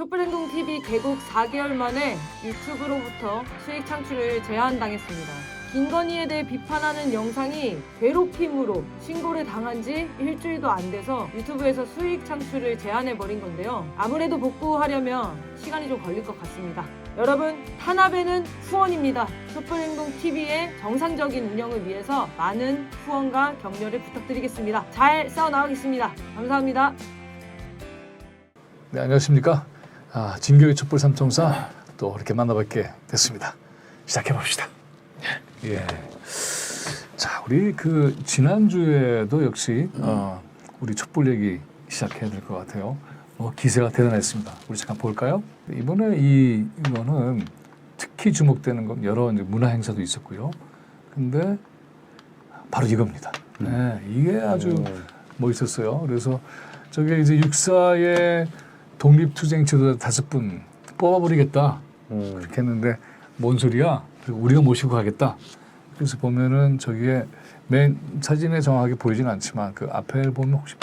촛불행동TV 개국 4개월 만에 유튜브로부터 수익 창출을 제한당했습니다. 김건희에 대해 비판하는 영상이 괴롭힘으로 신고를 당한 지 일주일도 안 돼서 유튜브에서 수익 창출을 제한해버린 건데요. 아무래도 복구하려면 시간이 좀 걸릴 것 같습니다. 여러분, 탄압에는 후원입니다. 촛불행동TV의 정상적인 운영을 위해서 많은 후원과 격려를 부탁드리겠습니다. 잘 싸워나가겠습니다. 감사합니다. 네, 안녕하십니까. 진교의 촛불 삼총사 또 이렇게 만나뵙게 됐습니다. 시작해 봅시다. 예. 자, 우리 그 지난주에도 역시 우리 촛불 얘기 시작해야 될 것 같아요. 기세가 대단했습니다. 우리 잠깐 볼까요? 이번에 이거는 특히 주목되는 건 여러 이제 문화 행사도 있었고요. 근데 바로 이겁니다. 네, 이게 아주 멋있었어요. 그래서 저게 이제 육사의 독립투쟁 지도자 5분 뽑아버리겠다. 그렇게 했는데 뭔 소리야? 그리고 우리가 모시고 가겠다. 그래서 보면은 저기에 맨 사진에 정확하게 보이진 않지만 그 앞에 보면 혹시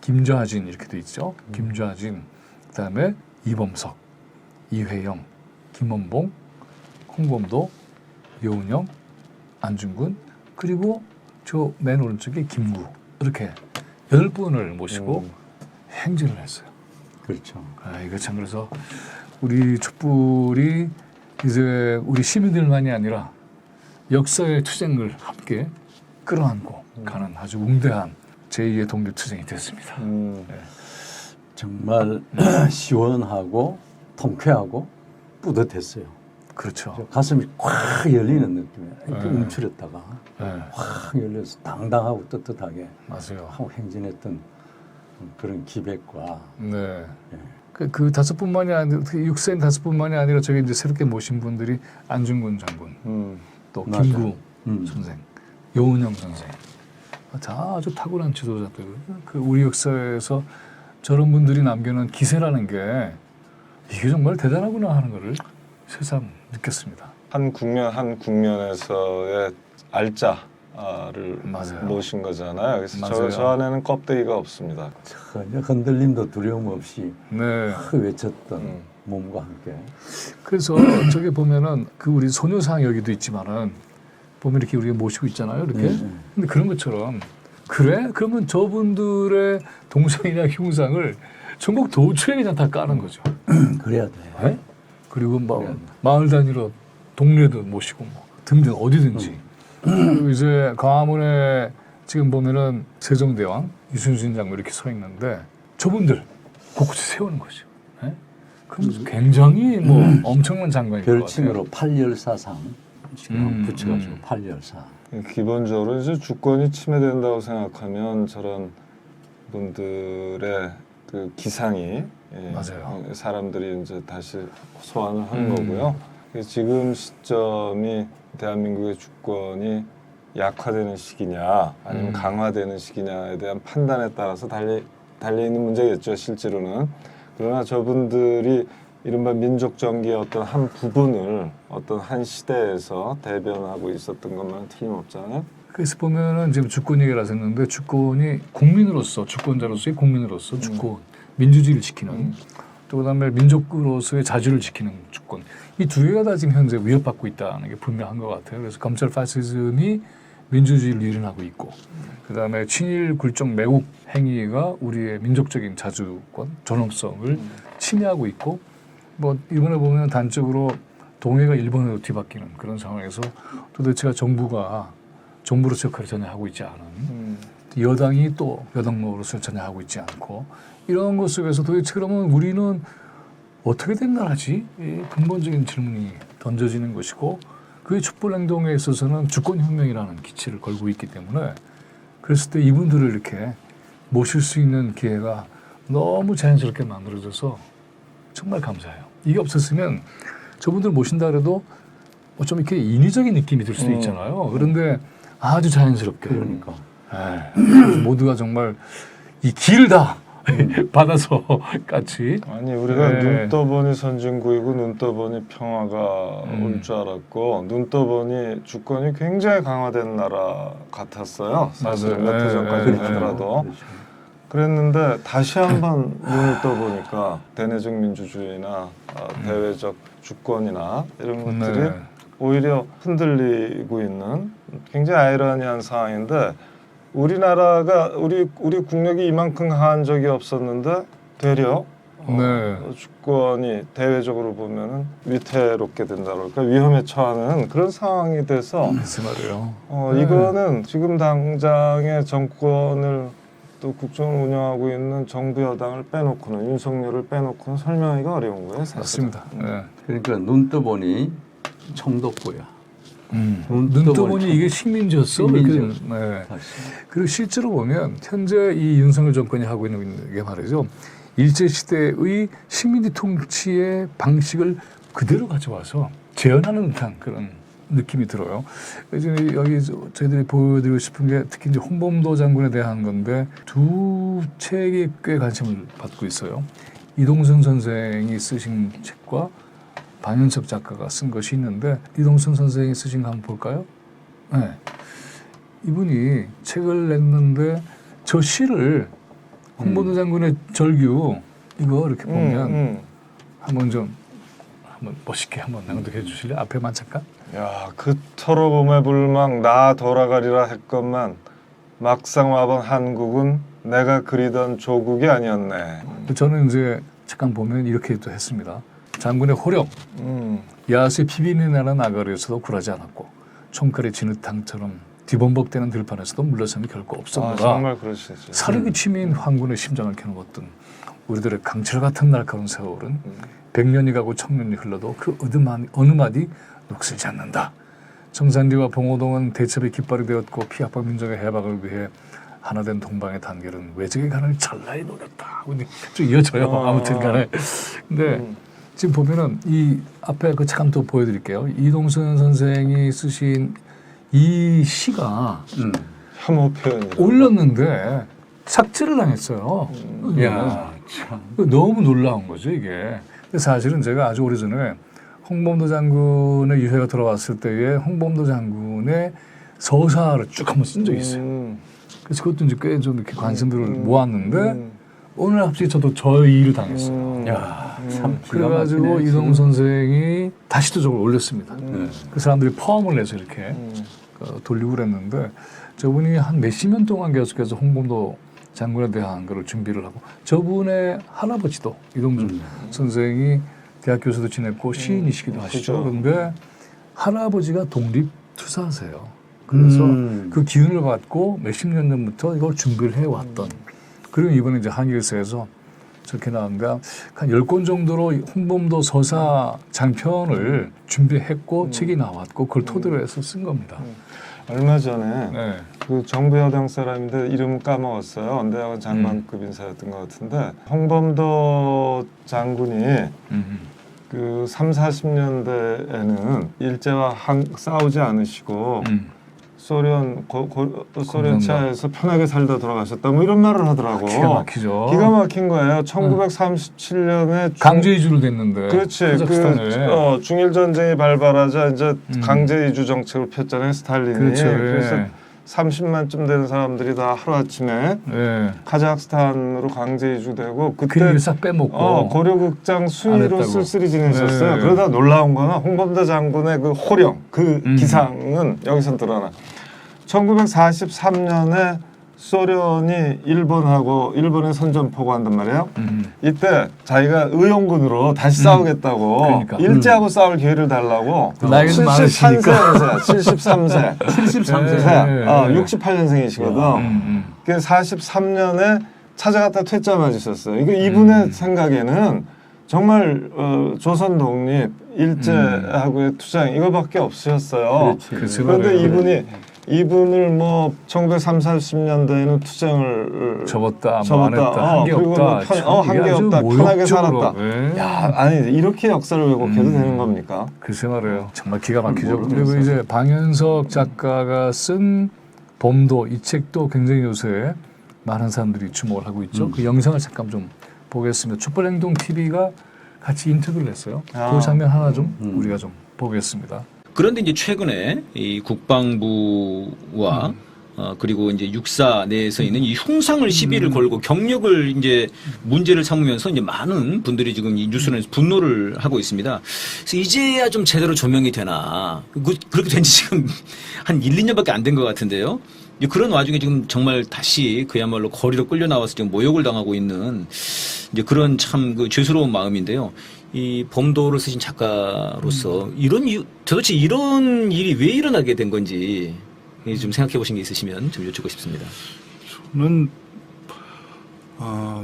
김좌진 이렇게 돼 있죠. 김좌진, 그다음에 이범석, 이회영, 김원봉, 홍범도, 여운형, 안중근, 그리고 저 맨 오른쪽에 김구, 이렇게 8분을 모시고 행진을 했어요. 그렇죠. 이거 참, 그래서 우리 촛불이 이제 우리 시민들만이 아니라 역사의 투쟁을 함께 끌어안고 가는 아주 웅대한 제2의 독립투쟁이 됐습니다. 네. 정말 시원하고 통쾌하고 뿌듯했어요. 그렇죠. 가슴이 꽉 열리는 느낌이에요. 이렇게 네. 움츠렸다가 확 열려서 당당하고 떳떳하게 맞아요. 하고 행진했던 그런 기백과 네. 그 5분만이 아니라, 육사인 5분만이 아니라 저기 이제 새롭게 모신 분들이 안중근 장군, 또 김구 선생, 여운형 선생, 아주 탁월한 지도자들. 그 우리 역사에서 저런 분들이 남겨놓은 기세라는 게 이게 정말 대단하구나 하는 것을 새삼 느꼈습니다. 한 국면에서의 알짜를 맞아요. 모신 거잖아요. 그래서 맞아요. 저 안에는 껍데기가 없습니다. 전혀 흔들림도 두려움 없이 네. 외쳤던 몸과 함께. 그래서 저기 보면은 그 우리 소녀상 여기도 있지만은 보면 이렇게 우리가 모시고 있잖아요. 이렇게. 근데 그런 것처럼 그래? 그러면 저분들의 동상이나 흉상을 전국 도처에 그냥 다 까는 거죠. 그래야 돼. 네? 그리고 마을 단위로 동네도 모시고 뭐 등등 어디든지. 그리고 이제 광화문에 지금 보면은 세종대왕, 이순신 장군 이렇게 서 있는데 저분들 곳곳에 세우는 거죠. 네? 그럼 굉장히 엄청난 장관인 것 같아요. 별칭으로 팔열사상 붙여가지고 팔열사. 기본적으로 이제 주권이 침해된다고 생각하면 저런 분들의 그 기상이 맞아요. 사람들이 이제 다시 소환을 하는 거고요. 지금 시점이 대한민국의 주권이 약화되는 시기냐 아니면 강화되는 시기냐에 대한 판단에 따라서 달려 있는 문제겠죠, 실제로는. 그러나 저분들이 이른바 민족 정기의 어떤 한 부분을 어떤 한 시대에서 대변하고 있었던 것만 틀림없잖아요. 그래서 보면은 지금 주권 얘기를 하셨는데 주권이 국민으로서, 주권자로서의 국민으로서 주권, 민주주의를 지키는, 또 그다음에 민족으로서의 자주를 지키는 주권, 이 두 개가 다 지금 현재 위협받고 있다는 게 분명한 것 같아요. 그래서 검찰 파시즘이 민주주의를 유린하고 있고, 그다음에 친일 굴종 매국 행위가 우리의 민족적인 자주권, 존엄성을 침해하고 있고, 이번에 보면 단적으로 동해가 일본으로 뒤바뀌는 그런 상황에서 도대체가 정부가 정부로서 역할을 전혀 하고 있지 않은, 여당이 또 여당으로서 전혀 하고 있지 않고, 이런 것 속에서 도대체 그러면 우리는 어떻게 된 나라지? 이 근본적인 질문이 던져지는 것이고, 그의 촛불행동에 있어서는 주권혁명이라는 기치를 걸고 있기 때문에, 그랬을 때 이분들을 이렇게 모실 수 있는 기회가 너무 자연스럽게 만들어져서 정말 감사해요. 이게 없었으면 저분들 모신다 그래도 좀 이렇게 인위적인 느낌이 들 수도 있잖아요. 그런데 아주 자연스럽게. 그러니까. 모두가 정말 이 길을 다 받아서 같이. 아니 우리가 눈 떠보니 선진국이고 눈 떠보니 평화가 올 줄 알았고 눈 떠보니 주권이 굉장히 강화된 나라 같았어요. 사실 몇 해 전까지 하더라도. 그랬는데 다시 한번 눈을 떠보니까 대내적 민주주의나 대외적 주권이나 이런 것들이 네. 오히려 흔들리고 있는 굉장히 아이러니한 상황인데 우리나라가 우리 국력이 이만큼 강한 적이 없었는데 되려 네. 주권이 대외적으로 보면은 위태롭게 된다 그럴까 위험에 처하는 그런 상황이 돼서 글쎄 말이에요. 이거는 지금 당장의 정권을 또 국정을 운영하고 있는 정부 여당을 빼놓고는 윤석열을 빼놓고는 설명하기가 어려운 거예요. 사실은. 맞습니다. 네. 그러니까 눈 떠보니 청독고야. 눈 떠보니 이게 식민지였어. 식민지. 이렇게, 네. 다시. 그리고 실제로 보면 현재 이 윤석열 정권이 하고 있는 게 말이죠. 일제 시대의 식민지 통치의 방식을 그대로 가져와서 재현하는 듯한 그런 느낌이 들어요. 이제 여기 저희들이 보여드리고 싶은 게 특히 이제 홍범도 장군에 대한 건데 두 책에 꽤 관심을 받고 있어요. 이동순 선생이 쓰신 책과 방현석 작가가 쓴 것이 있는데 이동순 선생이 쓰신 거 한번 볼까요? 네. 이분이 책을 냈는데 저 시를 홍범도 장군의 절규 이거 이렇게 보면 한번 멋있게 한번 낭독해 주실래요? 앞에만 잠깐. 야, 그토록 봄의 불망 나 돌아가리라 했건만 막상 와본 한국은 내가 그리던 조국이 아니었네. 저는 이제 잠깐 보면 이렇게 또 했습니다. 장군의 호령, 야수의 피비린내 나는 아가리에서도 굴하지 않았고 총칼의 진흙탕처럼 뒤범벅되는 들판에서도 물러섬이 결코 없었노라. 정말 그러시죠. 사륙이 취미인 황군의 심장을 겨누었던 우리들의 강철 같은 날카로운 세월은 100년이 가고 1000년이 흘러도 그 어느 마디 녹슬지 않는다. 정산리와 봉오동은 대첩의 깃발이 되었고 피압박 민족의 해방을 위해 하나된 동방의 단결은 외적의 간을 찰나에 녹였다. 근데 좀 이어져요. 아무튼 간에. 근데 지금 보면은 이 앞에 그 책 한 번 더 보여드릴게요. 이동순 선생이 쓰신 이 시가 혐오 표현이 올렸는데 삭제를 당했어요. 야, 참. 너무 놀라운 거죠, 이게. 근데 사실은 제가 아주 오래전에 홍범도 장군의 유해가 들어왔을 때에 홍범도 장군의 서사를 쭉 한번 쓴 적이 있어요. 그래서 그것도 이제 꽤 좀 이렇게 관심들을 모았는데 오늘 갑자기 저도 저 일을 당했어요. 야, 참. 그래가지고 이동 선생이 다시 또 저걸 올렸습니다. 그 사람들이 포함을 내서 이렇게 돌리고 그랬는데 저분이 한 몇십 년 동안 계속해서 홍범도 장군에 대한 거를 준비를 하고 저분의 할아버지도 이동준 선생이 대학 교수도 지냈고 시인이시기도 하시죠. 그런데 할아버지가 독립투사세요. 그래서 그 기운을 받고 몇십 년 전부터 이걸 준비를 해왔던 그리고 이번에 이제 한길세에서 저렇게 나왔는데 한 10권 정도로 홍범도 서사 장편을 준비했고 책이 나왔고 그걸 토대로 해서 쓴 겁니다. 얼마 전에 네. 그 정부 여당 사람인데 이름 까먹었어요. 언대학원 장관급 인사였던 것 같은데 홍범도 장군이 그 30~40년대에는 일제와 싸우지 않으시고 소련 치하에서 편하게 살다 돌아가셨다 뭐 이런 말을 하더라고. 기가 막히죠. 기가 막힌 거예요. 1937년에 강제 이주를 됐는데. 그렇지. 카자흐스탄에. 중일 전쟁이 발발하자 이제 강제 이주 정책을 폈잖아요. 스탈린이. 그렇죠. 그래서 예. 30만쯤 되는 사람들이 다 하루아침에 예. 카자흐스탄으로 강제 이주되고 그 그때 일을 싹 빼먹고 고려극장 안 수위로 했다고. 쓸쓸히 지냈었어요. 네. 그러다 놀라운 거는 홍범도 장군의 그 호령, 그 기상은 여기서 드러나. 1943년에 소련이 일본에 선전포고 한단 말이에요. 이때 자기가 의용군으로 다시 싸우겠다고 그러니까. 일제하고 싸울 기회를 달라고 나이가 좀 많으시니까. 73세 73세. 68년생이시거든. 그 43년에 찾아갔다 퇴짜 맞으셨어요. 이거 이분의 생각에는 정말 조선 독립, 일제하고의 투쟁 이거밖에 없으셨어요. 그런데 이분을 뭐 1930~40년대에는 투쟁을 접었다, 뭐 안 했다, 한게 그리고 없다, 한게 없다, 편하게 살았다. 네. 야, 아니 이렇게 역사를 왜곡해도 되는 겁니까? 글쎄 말이에요. 정말 기가 막히죠. 그리고 이제 방현석 작가가 쓴 범도 이 책도 굉장히 요새 많은 사람들이 주목을 하고 있죠. 그 영상을 잠깐 좀 보겠습니다. 촛불행동 TV가 같이 인터뷰를 했어요. 그 장면 하나 좀 우리가 좀 보겠습니다. 그런데 이제 최근에 이 국방부와 그리고 이제 육사 내에서 있는 이 흉상을 시비를 걸고 경력을 이제 문제를 삼으면서 이제 많은 분들이 지금 이 뉴스론에서 분노를 하고 있습니다. 그래서 이제야 좀 제대로 조명이 되나. 그렇게 된 지 지금 한 1, 2년밖에 안 된 것 같은데요. 이제 그런 와중에 지금 정말 다시 그야말로 거리로 끌려 나와서 지금 모욕을 당하고 있는 이제 그런 참 그 죄스러운 마음인데요. 이 범도를 쓰신 작가로서 도대체 이런 일이 왜 일어나게 된 건지 좀 생각해 보신 게 있으시면 좀 여쭙고 싶습니다. 저는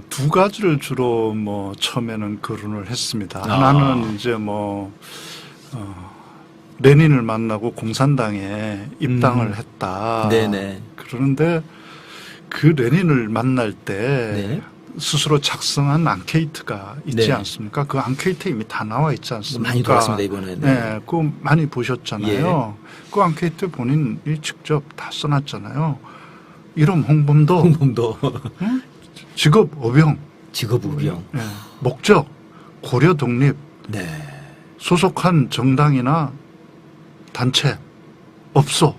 두 가지를 주로 처음에는 거론을 했습니다. 하나는 이제 레닌을 만나고 공산당에 입당을 했다. 네네. 그러는데 그 레닌을 만날 때 네. 스스로 작성한 앙케이트가 있지 네. 않습니까? 그 앙케이트에 이미 다 나와 있지 않습니까? 많이 돌았습니다 이번에. 네, 그거 많이 보셨잖아요. 그 앙케이트 본인이 직접 다 써놨잖아요. 이름 홍범도, 홍범도 직업 어병, 직업우병. 네, 목적 고려 독립, 네. 소속한 정당이나 단체 없어.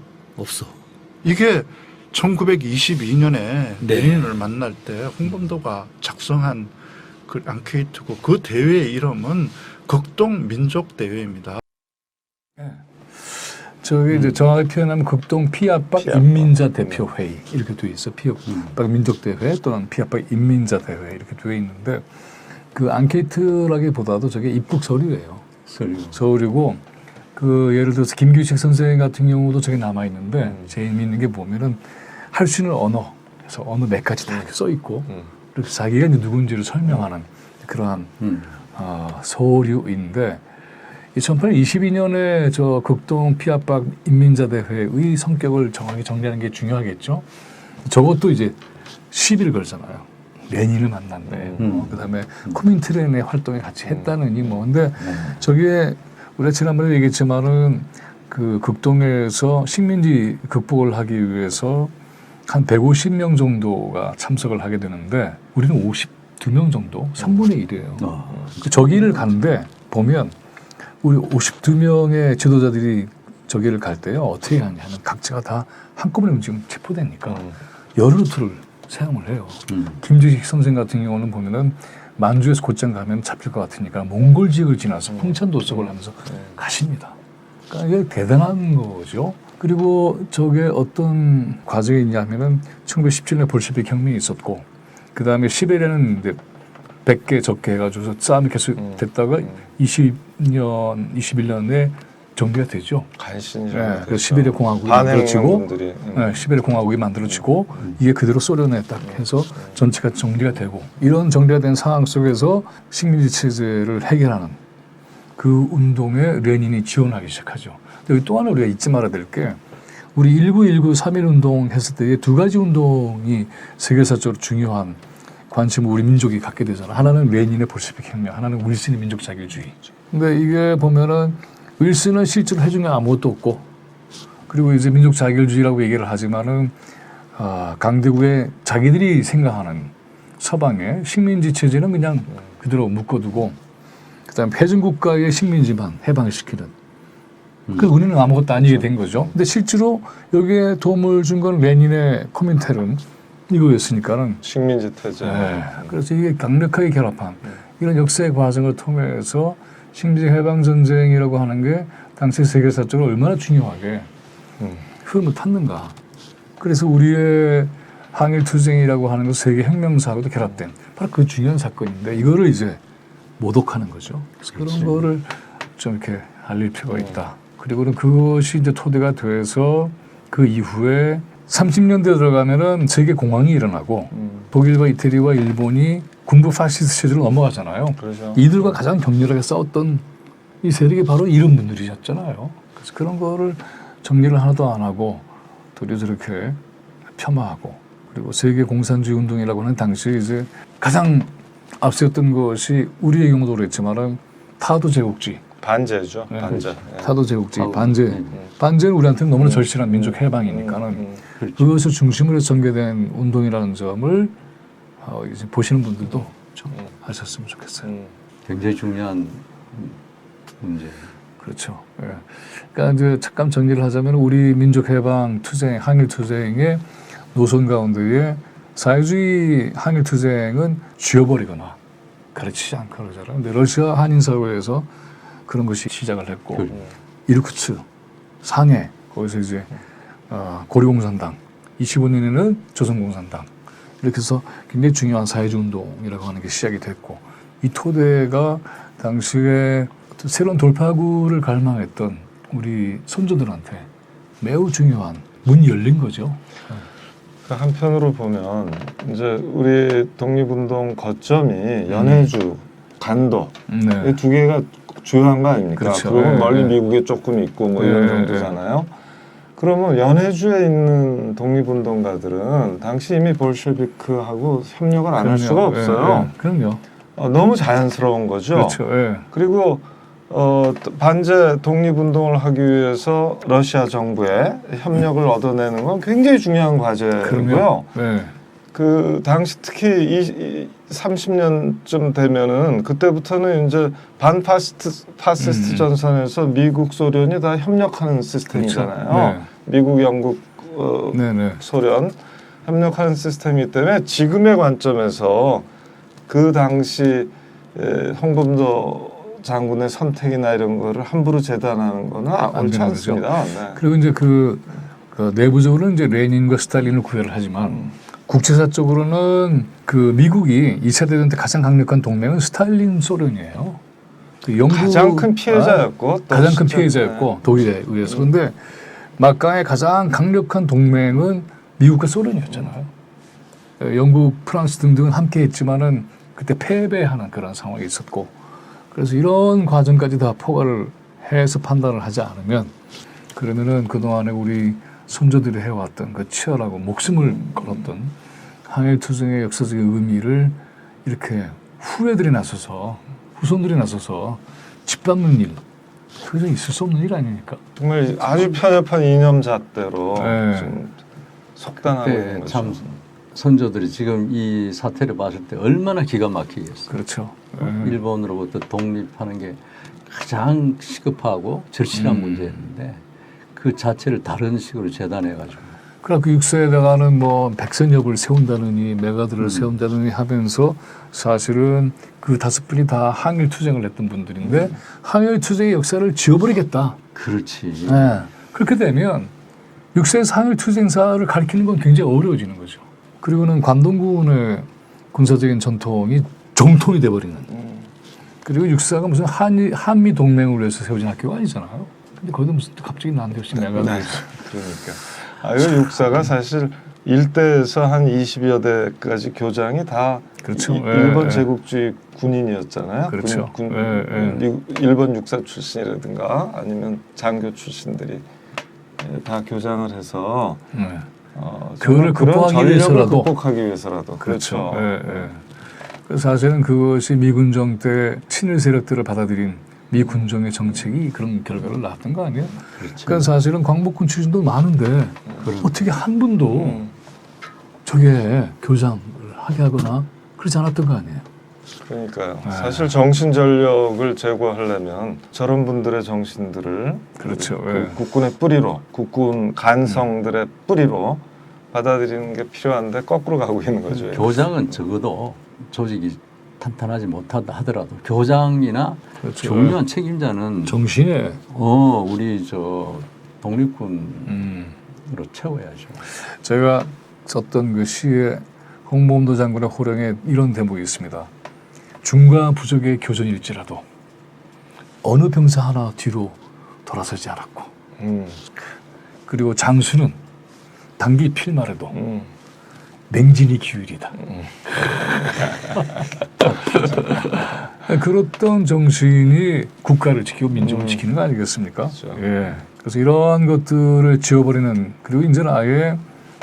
이게 1922년에 네. 레닌을 만날 때 홍범도가 작성한 그 앙케이트고 그 대회의 이름은 극동 민족 대회입니다. 저기 이제 정확히 표현하면 극동 피압박 인민자 대표회의 이렇게 돼 있어. 피압박 민족대회 또는 피압박 인민자 대회 이렇게 돼 있는데 그 앙케이트라기보다도 저게 입국 서류예요. 서류고 그 예를 들어서 김규식 선생 같은 경우도 저게 남아 있는데 재미있는 게 보면은 할 수 있는 언어 그래서 언어 몇 가지 다 이렇게 써 있고 이렇게 자기가 이제 누군지를 설명하는 그러한 서류인데 1822년에 저 극동 피압박 인민자 대회의 성격을 정확히 정리하는 게 중요하겠죠. 저것도 이제 시비를 걸잖아요. 레닌을 만났네. 그다음에 코민트렌의 활동에 같이 했다느니 근데 저게 우리가 지난번에 얘기했지만은 그 극동에서 식민지 극복을 하기 위해서 한 150명 정도가 참석을 하게 되는데 우리는 52명 정도, 3분의 1이에요. 저기를 가는데 보면 우리 52명의 지도자들이 저기를 갈 때요 어떻게 하냐면 각자가 다 한꺼번에 지금 체포되니까 여러 루트를 사용을 해요. 김주식 선생 같은 경우는 보면은 만주에서 곧장 가면 잡힐 것 같으니까 몽골 지역을 지나서 풍천 도속을 하면서 가십니다. 그러니까 이게 대단한 거죠. 그리고 저게 어떤 과정이 있냐면은 1917년에 볼셰비크 혁명이 있었고 그 다음에 시베리아는 이제 100개 적게 해가지고 싸움이 계속 됐다가 20년, 21년에 정리가 되죠. 간신히 네, 그래서 시베리아 공화국이 만들어지고, 분들이, 네, 시베리아 공화국이 만들어지고 이게 그대로 소련에 딱 해서 전체가 정리가 되고 이런 정리가 된 상황 속에서 식민지 체제를 해결하는 그 운동에 레닌이 지원하기 시작하죠. 여기 또 하나 우리가 잊지 말아야 될 게 우리 1919 3.1운동 했을 때 두 가지 운동이 세계사적으로 중요한 관심을 우리 민족이 갖게 되잖아. 하나는 레닌의 볼셰비크 혁명, 하나는 윌슨의 민족 자결주의. 근데 이게 보면은 윌슨은 실제로 해준 게 아무것도 없고 그리고 이제 민족 자결주의라고 얘기를 하지만은 강대국의 자기들이 생각하는 서방의 식민지 체제는 그냥 그대로 묶어두고 그다음에 패전국가의 식민지만 해방시키는 그 우리는 아무것도 아니게 된 거죠. 근데 실제로 여기에 도움을 준 건 레닌의 코민테른 이거였으니까는 식민지 태제. 네. 그래서 이게 강력하게 결합한 이런 역사의 과정을 통해서 식민지 해방 전쟁이라고 하는 게 당시 세계사적으로 얼마나 중요하게 흐름을 탔는가. 그래서 우리의 항일 투쟁이라고 하는 것 세계 혁명사하고도 결합된 바로 그 중요한 사건인데 이거를 이제 모독하는 거죠. 그래서 그런 거를 좀 이렇게 알릴 필요가 있다. 그리고는 그것이 이제 토대가 돼서 그 이후에 30년대 들어가면은 세계 공황이 일어나고 독일과 이태리와 일본이 군부 파시스트 체제로 넘어가잖아요. 그렇죠. 이들과 가장 격렬하게 싸웠던 이 세력이 바로 이런 분들이셨잖아요. 그래서 그런 거를 정리를 하나도 안 하고 도리어 저렇게 폄하하고 그리고 세계 공산주의 운동이라고 하는 당시 이제 가장 앞세웠던 것이 우리의 경우도 그랬지만은 타도 제국주의. 반제죠. 네. 반제. 타도 제국주의, 반제. 반제는 우리한테는 너무나 절실한 민족 해방이니까는 그것을 중심으로 해서 전개된 운동이라는 점을 이제 보시는 분들도 좀 아셨으면 좋겠어요. 굉장히 중요한 문제. 그렇죠. 예. 그러니까 이제 잠깐 정리를 하자면 우리 민족해방 투쟁, 항일 투쟁의 노선 가운데에 사회주의 항일 투쟁은 쥐어버리거나 가르치지 않고 그러잖아요. 근데 러시아 한인 사회에서 그런 것이 시작을 했고 이르쿠츠, 상해 거기서 이제 고려공산당, 25년에는 조선공산당 이렇게 해서 굉장히 중요한 사회주의 운동이라고 하는 게 시작이 됐고 이 토대가 당시에 새로운 돌파구를 갈망했던 우리 선조들한테 매우 중요한 문이 열린 거죠. 그 한편으로 보면 이제 우리 독립운동 거점이 연해주, 간도 네. 이 두 개가 주요한 거 아닙니까? 그렇죠. 그러면 네, 멀리 네. 미국에 조금 있고 뭐 이런 네, 정도잖아요. 그러면 연해주에 있는 독립운동가들은 당시 이미 볼셰비크하고 협력을 안 할 수가 없어요. 네, 그럼요. 너무 자연스러운 거죠. 그렇죠. 예. 그리고 반제 독립운동을 하기 위해서 러시아 정부에 협력을 얻어내는 건 굉장히 중요한 과제고요. 그럼요. 네. 그 당시 특히 30년쯤 되면은 그때부터는 이제 파시스트 전선에서 미국, 소련이 다 협력하는 시스템이잖아요. 그렇죠. 네. 미국, 영국, 네네. 소련 협력하는 시스템이기 때문에 지금의 관점에서 그 당시 홍범도 장군의 선택이나 이런 거를 함부로 재단하는 거는 옳지 되는 않습니다. 네. 그리고 이제 그 내부적으로는 이제 레닌과 스탈린을 구별을 하지만 국제사적으로는 그 미국이 2차 대전 때 가장 강력한 동맹은 스탈린 소련이에요. 그 영국 가장 큰 피해자였고 또 가장 큰 진짜, 피해자였고 독일에 의해서. 그런데 막강의 가장 강력한 동맹은 미국과 소련이었잖아요. 영국, 프랑스 등등은 함께했지만은 그때 패배하는 그런 상황이 있었고, 그래서 이런 과정까지 다 포괄을 해서 판단을 하지 않으면 그러면은 그동안에 우리 선조들이 해왔던 그 치열하고 목숨을 걸었던 항일 투쟁의 역사적인 의미를 이렇게 후예들이 나서서 후손들이 나서서 짓밟는 일, 그게 있을 수 없는 일 아닙니까? 정말 아주 편협한 이념잣대로 네. 좀 속단하고 있는 거죠. 참 선조들이 지금 이 사태를 봤을 때 얼마나 기가 막히겠어요. 그렇죠. 일본으로부터 독립하는 게 가장 시급하고 절실한 문제였는데 그 자체를 다른 식으로 재단해가지고 그러니까 그 육사에다가는 뭐 백선엽을 세운다느니 메가드를 세운다느니 하면서 사실은 그 5분이 다 항일 투쟁을 했던 분들인데 항일 투쟁의 역사를 지워버리겠다. 그렇지. 네. 그렇게 되면 육사에서 항일 투쟁사를 가리키는 건 굉장히 어려워지는 거죠. 그리고는 관동군의 군사적인 전통이 정통이 돼버리는. 그리고 육사가 무슨 한미 동맹을 위해서 세워진 학교가 아니잖아요. 근데 거기도 무슨 또 갑자기 난데없이 메가드를 그러니까 이 육사가 사실 일대에서 한 20여 대까지 교장이 다 그렇죠. 일본 제국주의 군인이었잖아요. 그렇죠. 일본 육사 출신이라든가 아니면 장교 출신들이 다 교장을 해서 그거를 극복하기 위해서라도 그렇죠. 그렇죠. 그래서 사실은 그것이 미군정 때 친일 세력들을 받아들인 미군정의 정책이 그런 결과를 낳았던 거 아니에요? 그렇죠. 그러니까 사실은 광복군 출신도 많은데 어떻게 한 분도 저게 교장을 하게 하거나 그러지 않았던 거 아니에요? 그러니까요. 사실 정신 전력을 제고하려면 저런 분들의 정신들을 그렇죠. 국군의 뿌리로, 국군 간성들의 뿌리로 받아들이는 게 필요한데 거꾸로 가고 있는 거죠. 교장은 적어도 조직이 탄탄하지 못하다 하더라도 교장이나 그렇죠. 중요한 책임자는 정신에 우리 저 독립군으로 채워야죠. 제가 썼던 그 시에 홍범도 장군의 호령에 이런 대목이 있습니다. 중과 부족의 교전일지라도 어느 병사 하나 뒤로 돌아서지 않았고 그리고 장수는 단기 필말에도 맹진이 기율이다. 그렇던 정신이 국가를 지키고 민족을 지키는 거 아니겠습니까? 그렇죠. 예. 그래서 이러한 것들을 지워버리는, 그리고 이제는 아예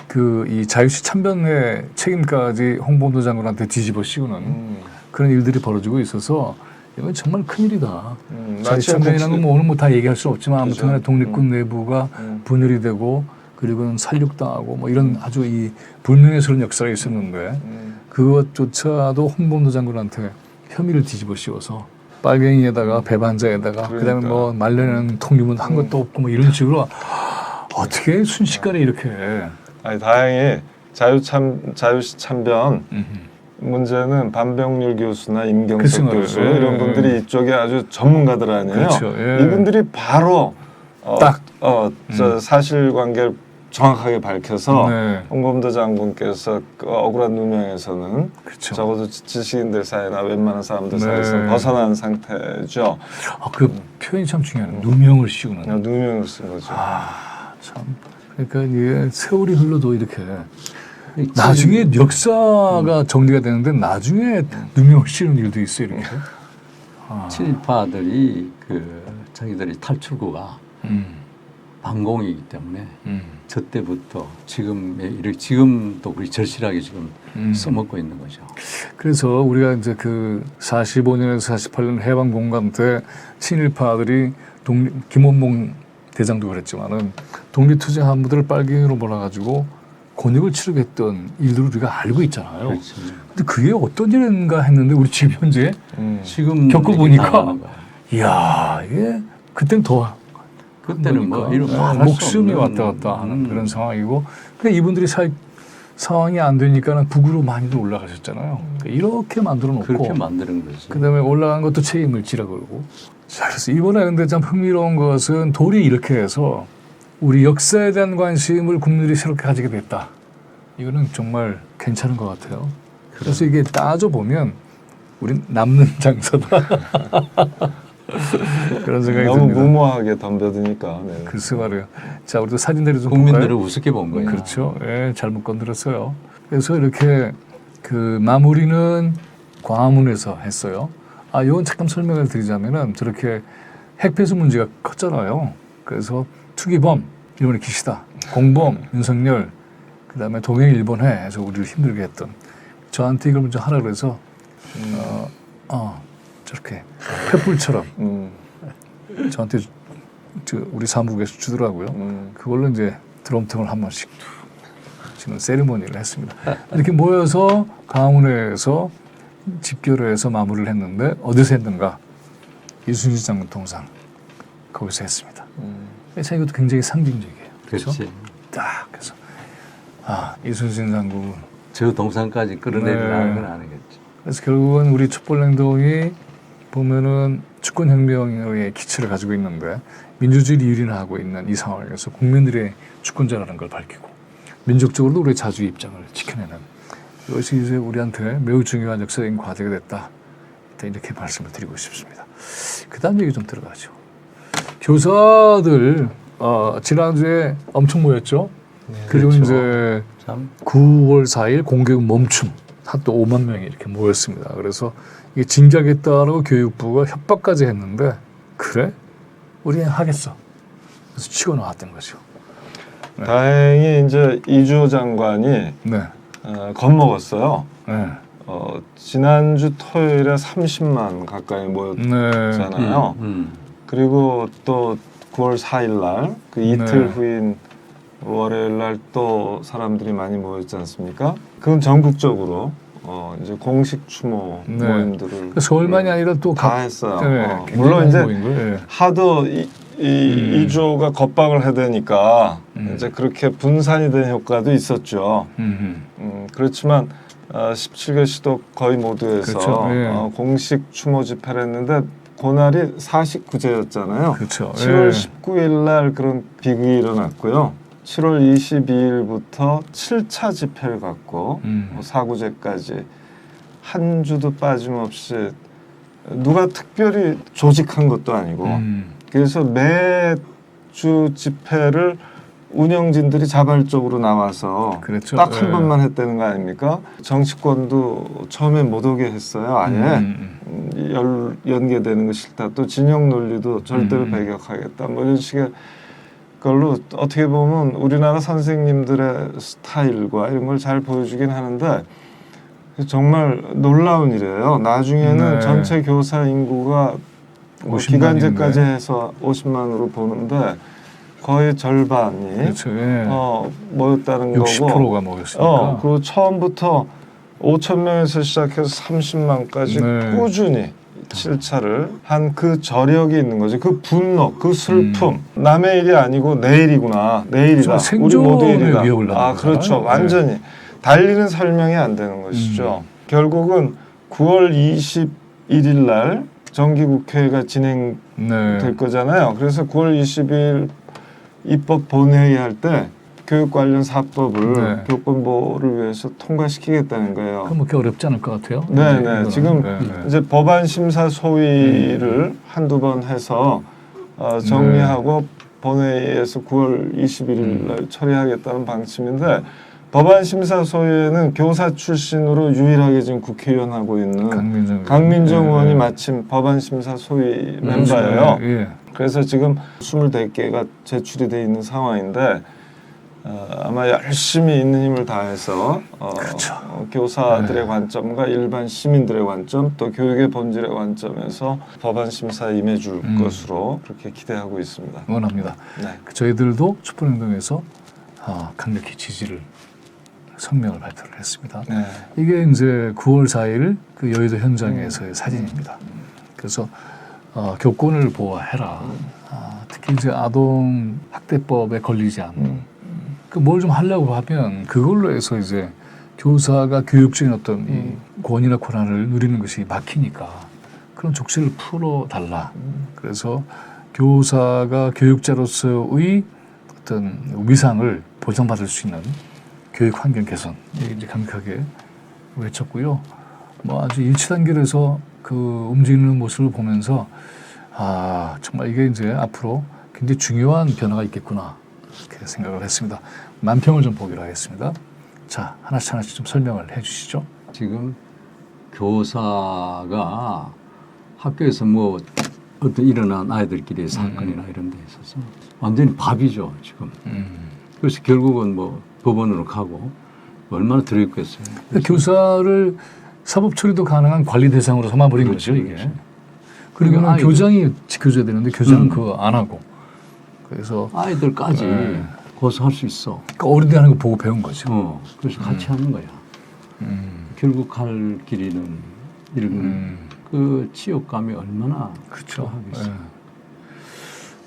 그 이 자유시 참변의 책임까지 홍범도 장군한테 뒤집어 씌우는 그런 일들이 벌어지고 있어서 이건 정말 큰일이다. 자유시 참변이라는 건 뭐 오늘 뭐 다 얘기할 수 없지만 아무튼 간에 독립군 내부가 분열이 되고 그리고는 살육당하고 뭐 이런 아주 이 불명예스러운 역사가 있었는데 그것조차도 홍범도 장군한테 혐의를 뒤집어 씌워서 빨갱이에다가 배반자에다가 그다음에 그러니까. 뭐 말려는 통유문 한 것도 없고 뭐 이런 식으로 어떻게 순식간에 이렇게 아니 다행히 자유참변 문제는 반병률 교수나 임경석 그쵸, 교수 예, 이런 예. 분들이 이쪽에 아주 전문가들 아니에요. 그렇죠, 예. 이분들이 바로 딱. 저 사실관계를 정확하게 밝혀서 네. 홍범도 장군께서 그 억울한 누명에서는 그렇죠. 적어도 지식인들 사이나 웬만한 사람들 네. 사이에서 벗어난 상태죠. 그 표현이 참 중요해요. 누명을 씌우는. 그냥 누명을 쓴 거죠. 참. 그러니까 이게 세월이 흘러도 이렇게 나중에 역사가 정리가 되는데 나중에 누명을 씌우는 일도 있어요. 이렇게. 친일파들이 그 자기들이 탈출구가 반공이기 때문에 저 때부터 지금도 우리 절실하게 지금 써먹고 있는 거죠. 그래서 우리가 이제 그 45년에서 48년 해방 공감 때 친일파들이 김원봉 대장도 그랬지만은 독립투쟁 한부들을 빨갱이로 몰아가지고 권익을 치르게 했던 일들을 우리가 알고 있잖아요. 그렇죠. 근데 그게 어떤 일인가 했는데 우리 지금 현재 지금 겪어보니까 이게 나가는 거야. 이야 이게 그땐 더 그때는 뭐 그러니까 이런 말할 수 목숨이 없는, 왔다 갔다 하는 그런 상황이고 그러니까 이분들이 상황이 안 되니까는 북으로 많이들 올라가셨잖아요. 그러니까 이렇게 만들어 놓고 그렇게 만드는 거죠. 그다음에 올라간 것도 책임을 지라 그러고. 자, 그래서 이번에 근데 참 흥미로운 것은 도리 이렇게 해서 우리 역사에 대한 관심을 국민들이 새롭게 가지게 됐다. 이거는 정말 괜찮은 것 같아요. 그래서 이게 따져 보면 우린 남는 장사다. 그런 생각이 너무 듭니다. 무모하게 덤벼드니까. 네. 글쎄 말이에요. 자, 우리도 사진들이 좀 국민들을 볼까요? 우습게 본 거예요. 그렇죠. 예, 잘못 건드렸어요. 그래서 이렇게 그 마무리는 광화문에서 했어요. 이건 잠깐 설명을 드리자면은 저렇게 핵폐수 문제가 컸잖아요. 그래서 투기범, 일본의 기시다, 공범, 윤석열, 그다음에 동행 일본해 해서 우리를 힘들게 했던 저한테 이걸 먼저 하라 그래서 저렇게 횃불처럼 저한테 우리 사무국에서 주더라고요. 그걸로 이제 드럼통을 한 번씩 지금 세리머니를 했습니다. 이렇게 모여서 강원에서 집결을 해서 마무리를 했는데 어디서 했는가? 이순신 장군 동상 거기서 했습니다. 그래서 이것도 굉장히 상징적이에요. 그렇죠? 그렇지. 딱 그래서 이순신 장군 저 동상까지 끌어내리라는 건 아니겠지. 그래서 결국은 우리 촛불행동이 보면은 주권혁명의 기치를 가지고 있는데 민주주의를 유린하고 있는 이 상황에서 국민들의 주권자라는 걸 밝히고 민족적으로도 우리의 자주의 입장을 지켜내는 이것이 이제 우리한테 매우 중요한 역사적인 과제가 됐다. 일단 이렇게 말씀을 드리고 싶습니다. 그 다음 얘기 좀 들어가죠. 교사들 지난주에 엄청 모였죠. 그리고 그렇죠. 이제 참 9월 4일 공교육 멈춤 한 또 5만 명이 이렇게 모였습니다. 그래서 이게 징계하겠다라고 교육부가 협박까지 했는데 그래? 우리 하겠어. 그래서 치고 나왔던 거죠. 네. 다행히 이제 이주호 장관이 네. 겁먹었어요. 네. 지난주 토요일에 30만 가까이 모였잖아요. 네. 그리고 또 9월 4일 날 그 이틀 네. 후인 월요일 날 또 사람들이 많이 모였지 않습니까? 그건 전국적으로 이제 공식 추모 네. 모임들을 서울만이 아니라 또 다 각 했어요. 굉장히 물론 많이 이제 모인 거예요. 예. 하도 이주호가 겁박을 해대니까 이제 그렇게 분산이 된 효과도 있었죠. 그렇지만 17개 시도 거의 모두에서 그렇죠. 예. 공식 추모 집회를 했는데 그날이 49제였잖아요. 그렇죠. 7월 예. 19일 날 그런 비극이 일어났고요. 7월 22일부터 7차 집회를 갖고 4구제까지 한 주도 빠짐없이 누가 특별히 조직한 것도 아니고 그래서 매주 집회를 운영진들이 자발적으로 나와서 그렇죠. 딱 한 예. 번만 했다는 거 아닙니까? 정치권도 처음에 못 오게 했어요. 아예 연계되는 거 싫다. 또 진영 논리도 절대로 배격하겠다. 뭐 이런 식의 걸로 어떻게 보면 우리나라 선생님들의 스타일과 이런 걸 잘 보여주긴 하는데 정말 놀라운 일이에요. 나중에는 네. 전체 교사 인구가 뭐 50만인데. 기간제까지 해서 50만으로 보는데 거의 절반이 그렇죠. 예. 모였다는 60%가 모였으니까. 그리고 처음부터 5천 명에서 시작해서 30만까지 네. 꾸준히 실차를 한 그 저력이 있는 거죠. 그 분노, 그 슬픔. 남의 일이 아니고 내 일이구나. 내 일이다. 저 우리 모두 생존의 일이다. 위협을 아, 받는 그렇죠. 거잖아요. 완전히. 달리는 설명이 안 되는 것이죠. 결국은 9월 21일 날 정기국회가 진행될 네. 거잖아요. 그래서 9월 20일 입법 본회의 할 때 교육 관련 4법을 네. 교권보호를 위해서 통과시키겠다는 거예요. 그럼 그렇게 어렵지 않을 것 같아요. 네, 이제 네. 이거는. 지금 네, 네. 이제 법안 심사 소위를 한두 번 해서 정리하고 본회의에서 9월 21일 날 처리하겠다는 방침인데 법안 심사 소위에는 교사 출신으로 유일하게 지금 국회의원 하고 있는 강민정 네, 의원이 네. 마침 법안 심사 소위 멤버예요. 예. 그래서 지금 24개가 제출이 돼 있는 상황인데 아마 열심히 있는 힘을 다해서 그렇죠. 교사들의 네. 관점과 일반 시민들의 관점 또 교육의 본질의 관점에서 법안 심사에 임해줄 것으로 그렇게 기대하고 있습니다. 원합니다. 네. 저희들도 촛불행동에서 강력히 지지를 성명을 발표를 했습니다. 네. 이게 이제 9월 4일 그 여의도 현장에서의 사진입니다. 그래서 교권을 보호해라. 특히 이제 아동 학대법에 걸리지 않는 그 뭘 좀 하려고 하면 그걸로 해서 이제 교사가 교육적인 어떤 이 권위나 권한을 누리는 것이 막히니까 그런 족치를 풀어달라. 그래서 교사가 교육자로서의 어떤 위상을 보장받을 수 있는 교육 환경 개선 이제 강력하게 외쳤고요. 뭐 아주 일치단결해서 그 움직이는 모습을 보면서 정말 이게 이제 앞으로 굉장히 중요한 변화가 있겠구나 이렇게 생각을 했습니다. 만평을 좀 보기로 하겠습니다. 자, 하나씩 좀 설명을 해주시죠. 지금 교사가 학교에서 뭐 어떤 일어난 아이들끼리의 사건이나 이런 데 있어서 완전히 밥이죠 지금. 그래서 결국은 뭐 법원으로 가고 얼마나 들어있겠어요. 그러니까 교사를 사법 처리도 가능한 관리 대상으로 삼아버린 그렇죠, 거죠 이게. 그렇죠. 그리고 아이들. 교장이 지켜줘야 되는데 교장은 그거 안 하고. 그래서 아이들까지 네. 고소할 수 있어. 그러니까 어른들이 하는 거 보고 배운 거죠. 그래서 같이 하는 거야. 결국 갈 길이는 이런 그 치욕감이 얼마나 그렇죠. 하겠어요. 예.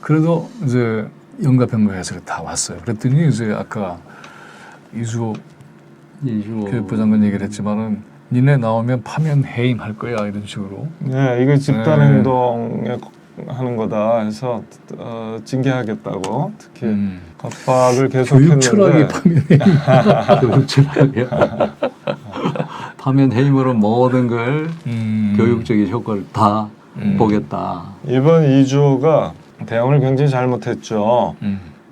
그래도 이제 영가평가해서 다 왔어요. 그랬더니 이제 아까 이주호 교육부 장관 얘기를 했지만은 니네 나오면 파면 해임 할 거야 이런 식으로. 네, 이거 집단 행동에 하는 거다 해서 징계하겠다고 특히 겁박을 교육 철학이 계속했는데 파면 해임. 교육 철학이야. 파면 해임으로 모든 걸 교육적인 효과를 다 보겠다. 이번 이주호가 대응을 굉장히 잘못했죠.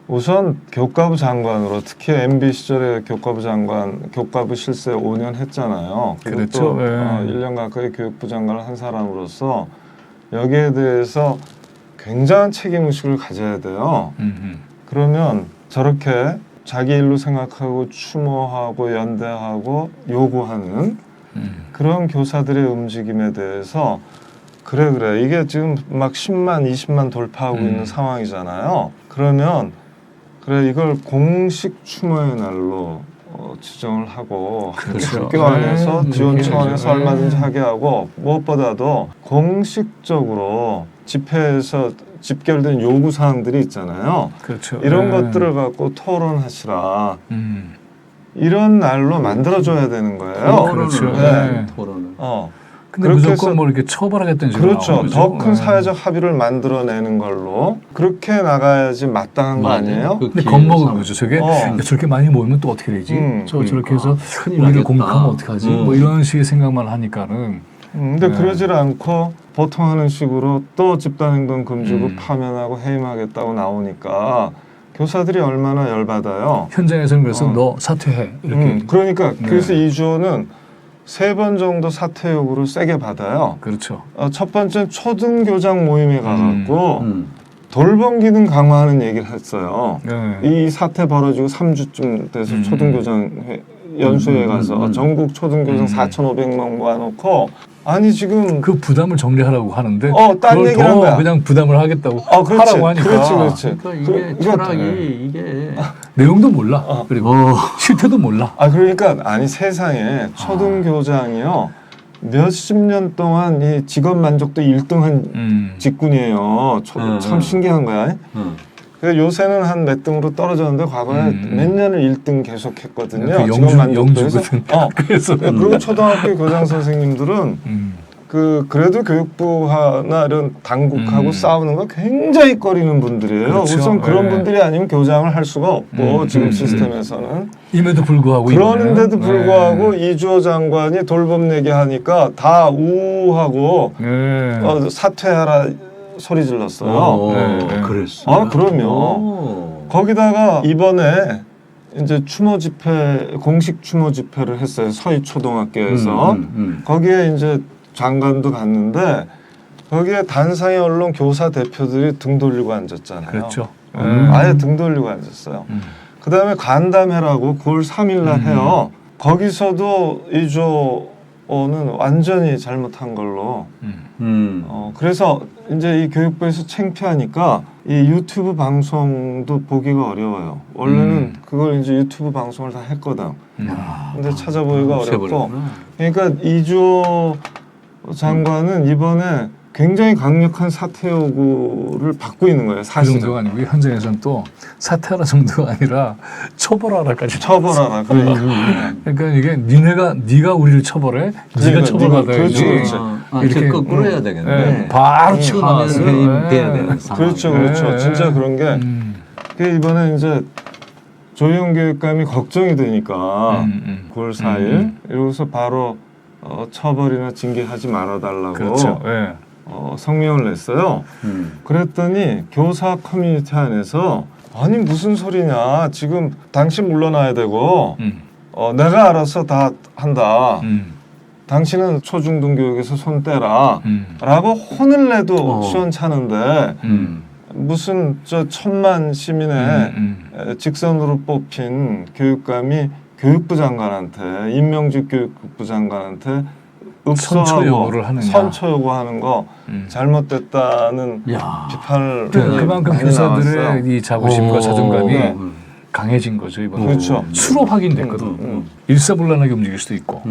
우선 교과부 장관으로 특히 MB 시절에 교과부 장관, 교과부 실세 5년 했잖아요. 그리고 그렇죠. 또 네. 1년 가까이 교육부 장관을 한 사람으로서 여기에 대해서 굉장한 책임의식을 가져야 돼요. 그러면 저렇게 자기 일로 생각하고 추모하고 연대하고 요구하는 그런 교사들의 움직임에 대해서 그래 이게 지금 막 10만 20만 돌파하고 있는 상황이잖아요. 그러면 그래 이걸 공식 추모의 날로 지정을 하고 그렇죠. 학교 안에서 네, 지원 그렇게 차원에서 해야죠. 얼마든지 하게 하고 무엇보다도 공식적으로 집회에서 집결된 요구 사항들이 있잖아요. 그렇죠. 이런 네. 것들을 갖고 토론하시라. 이런 날로 만들어줘야 되는 거예요. 그렇죠. 네. 토론을. 근데 그렇게 무조건 해서- 뭐 이렇게 처벌하겠다는 식으로 그렇죠. 나오는 더 거죠. 큰 네. 사회적 합의를 만들어내는 걸로 그렇게 나가야지 마땅한 거 아니에요? 근데 겁먹은 거죠. 저게 어. 야, 저렇게 많이 모이면 또 어떻게 되지? 저렇게 해서 큰일 우리를 나겠다. 공격하면 어떡하지? 뭐 이런 식의 생각만 하니까는 근데 네. 그러질 않고 보통 하는 식으로 또 집단행동 금지고 음. 파면하고 해임하겠다고 나오니까 교사들이 얼마나 열받아요. 현장에서는 그래서 어. 너 사퇴해 이렇게 그러니까 네. 그래서 이주호는 3번 정도 사퇴 요구를 세게 받아요. 그렇죠. 첫 번째는 초등교장 모임에 가갖고 음. 돌봄 기능 강화하는 얘기를 했어요. 네. 이 사태 벌어지고 3주쯤 돼서 초등교장 연수회 가서 전국 초등교장 4,500명 모아놓고 아니 지금 그 부담을 정리하라고 하는데 딴 그걸 얘기를 한 더 거야. 그냥 부담을 하겠다고 그렇지. 하라고 하니까 그렇지. 그러니까 이게 이거- 철학이 이게 내용도 몰라. 그리고 실태도 몰라. 그러니까 아니 세상에 초등교장이요 몇십 년 동안 이 직업 만족도 1등한 직군이에요. 참 신기한 거야. 그래서 요새는 한 몇 등으로 떨어졌는데 과거에 몇 년을 1등 계속했거든요. 그 직업 만족도에서. 그래서 그리고 초등학교 교장 선생님들은 그래도 교육부나 이런 당국하고 싸우는 거 굉장히 꺼리는 분들이에요. 그렇죠. 우선 그런 네. 분들이 아니면 교장을 할 수가 없고 지금 시스템에서는. 임에도 불구하고 그러는데도 이번에는, 불구하고 이주호 장관이 돌봄 내기 하니까 다 우하고 사퇴하라 소리 질렀어요. 그랬어. 그럼요. 거기다가 이번에 이제 추모 집회, 공식 추모 집회를 했어요. 서희 초등학교에서. 거기에 이제 장관도 갔는데 거기에 단상의 언론 교사 대표들이 등 돌리고 앉았잖아요. 그렇죠. 아예 등 돌리고 앉았어요. 그 다음에 간담회라고 9월 3일 날 해요. 거기서도 이주호는 완전히 잘못한 걸로. 그래서 이제 이 교육부에서 창피하니까 이 유튜브 방송도 보기가 어려워요. 원래는 그걸 이제 유튜브 방송을 다 했거든. 근데 찾아보기가 어렵고. 그러니까 이주호 장관은 이번에 굉장히 강력한 사퇴 요구를 받고 있는 거예요. 그 사실은. 정도가 아니고 현장에서는 또 사퇴하라 정도가 아니라 처벌하라까지. 처벌하라. 그러니까 이게 네가 우리를 처벌해, 네가 처벌받아야지. 그렇죠. 이렇게 거꾸로 해야 되겠네. 바로 치고 나왔어요. 해야 되는 상황. 그렇죠. 진짜 그런 게 이번에 이제 조희영 교육감이 걱정이 되니까 9월 4일 이러고서 바로 처벌이나 징계하지 말아달라고 그렇죠. 성명을 냈어요. 그랬더니 교사 커뮤니티 안에서 아니 무슨 소리냐 지금 당신 물러나야 되고 내가 알아서 다 한다. 당신은 초중등 교육에서 손 떼라 라고 혼을 내도 시원찮은데 무슨 저 천만 시민의 직선으로 뽑힌 교육감이 교육부 장관한테 임명직 교육부 장관한테 선처 요구를 하느냐. 선처 요구하는 거 잘못됐다는 비판을 그만큼 많이 교사들의 나왔어요. 이 자부심과 자존감이 네. 강해진 거죠 이번에. 그렇죠. 수로 확인됐거든. 일사불란하게 움직일 수도 있고.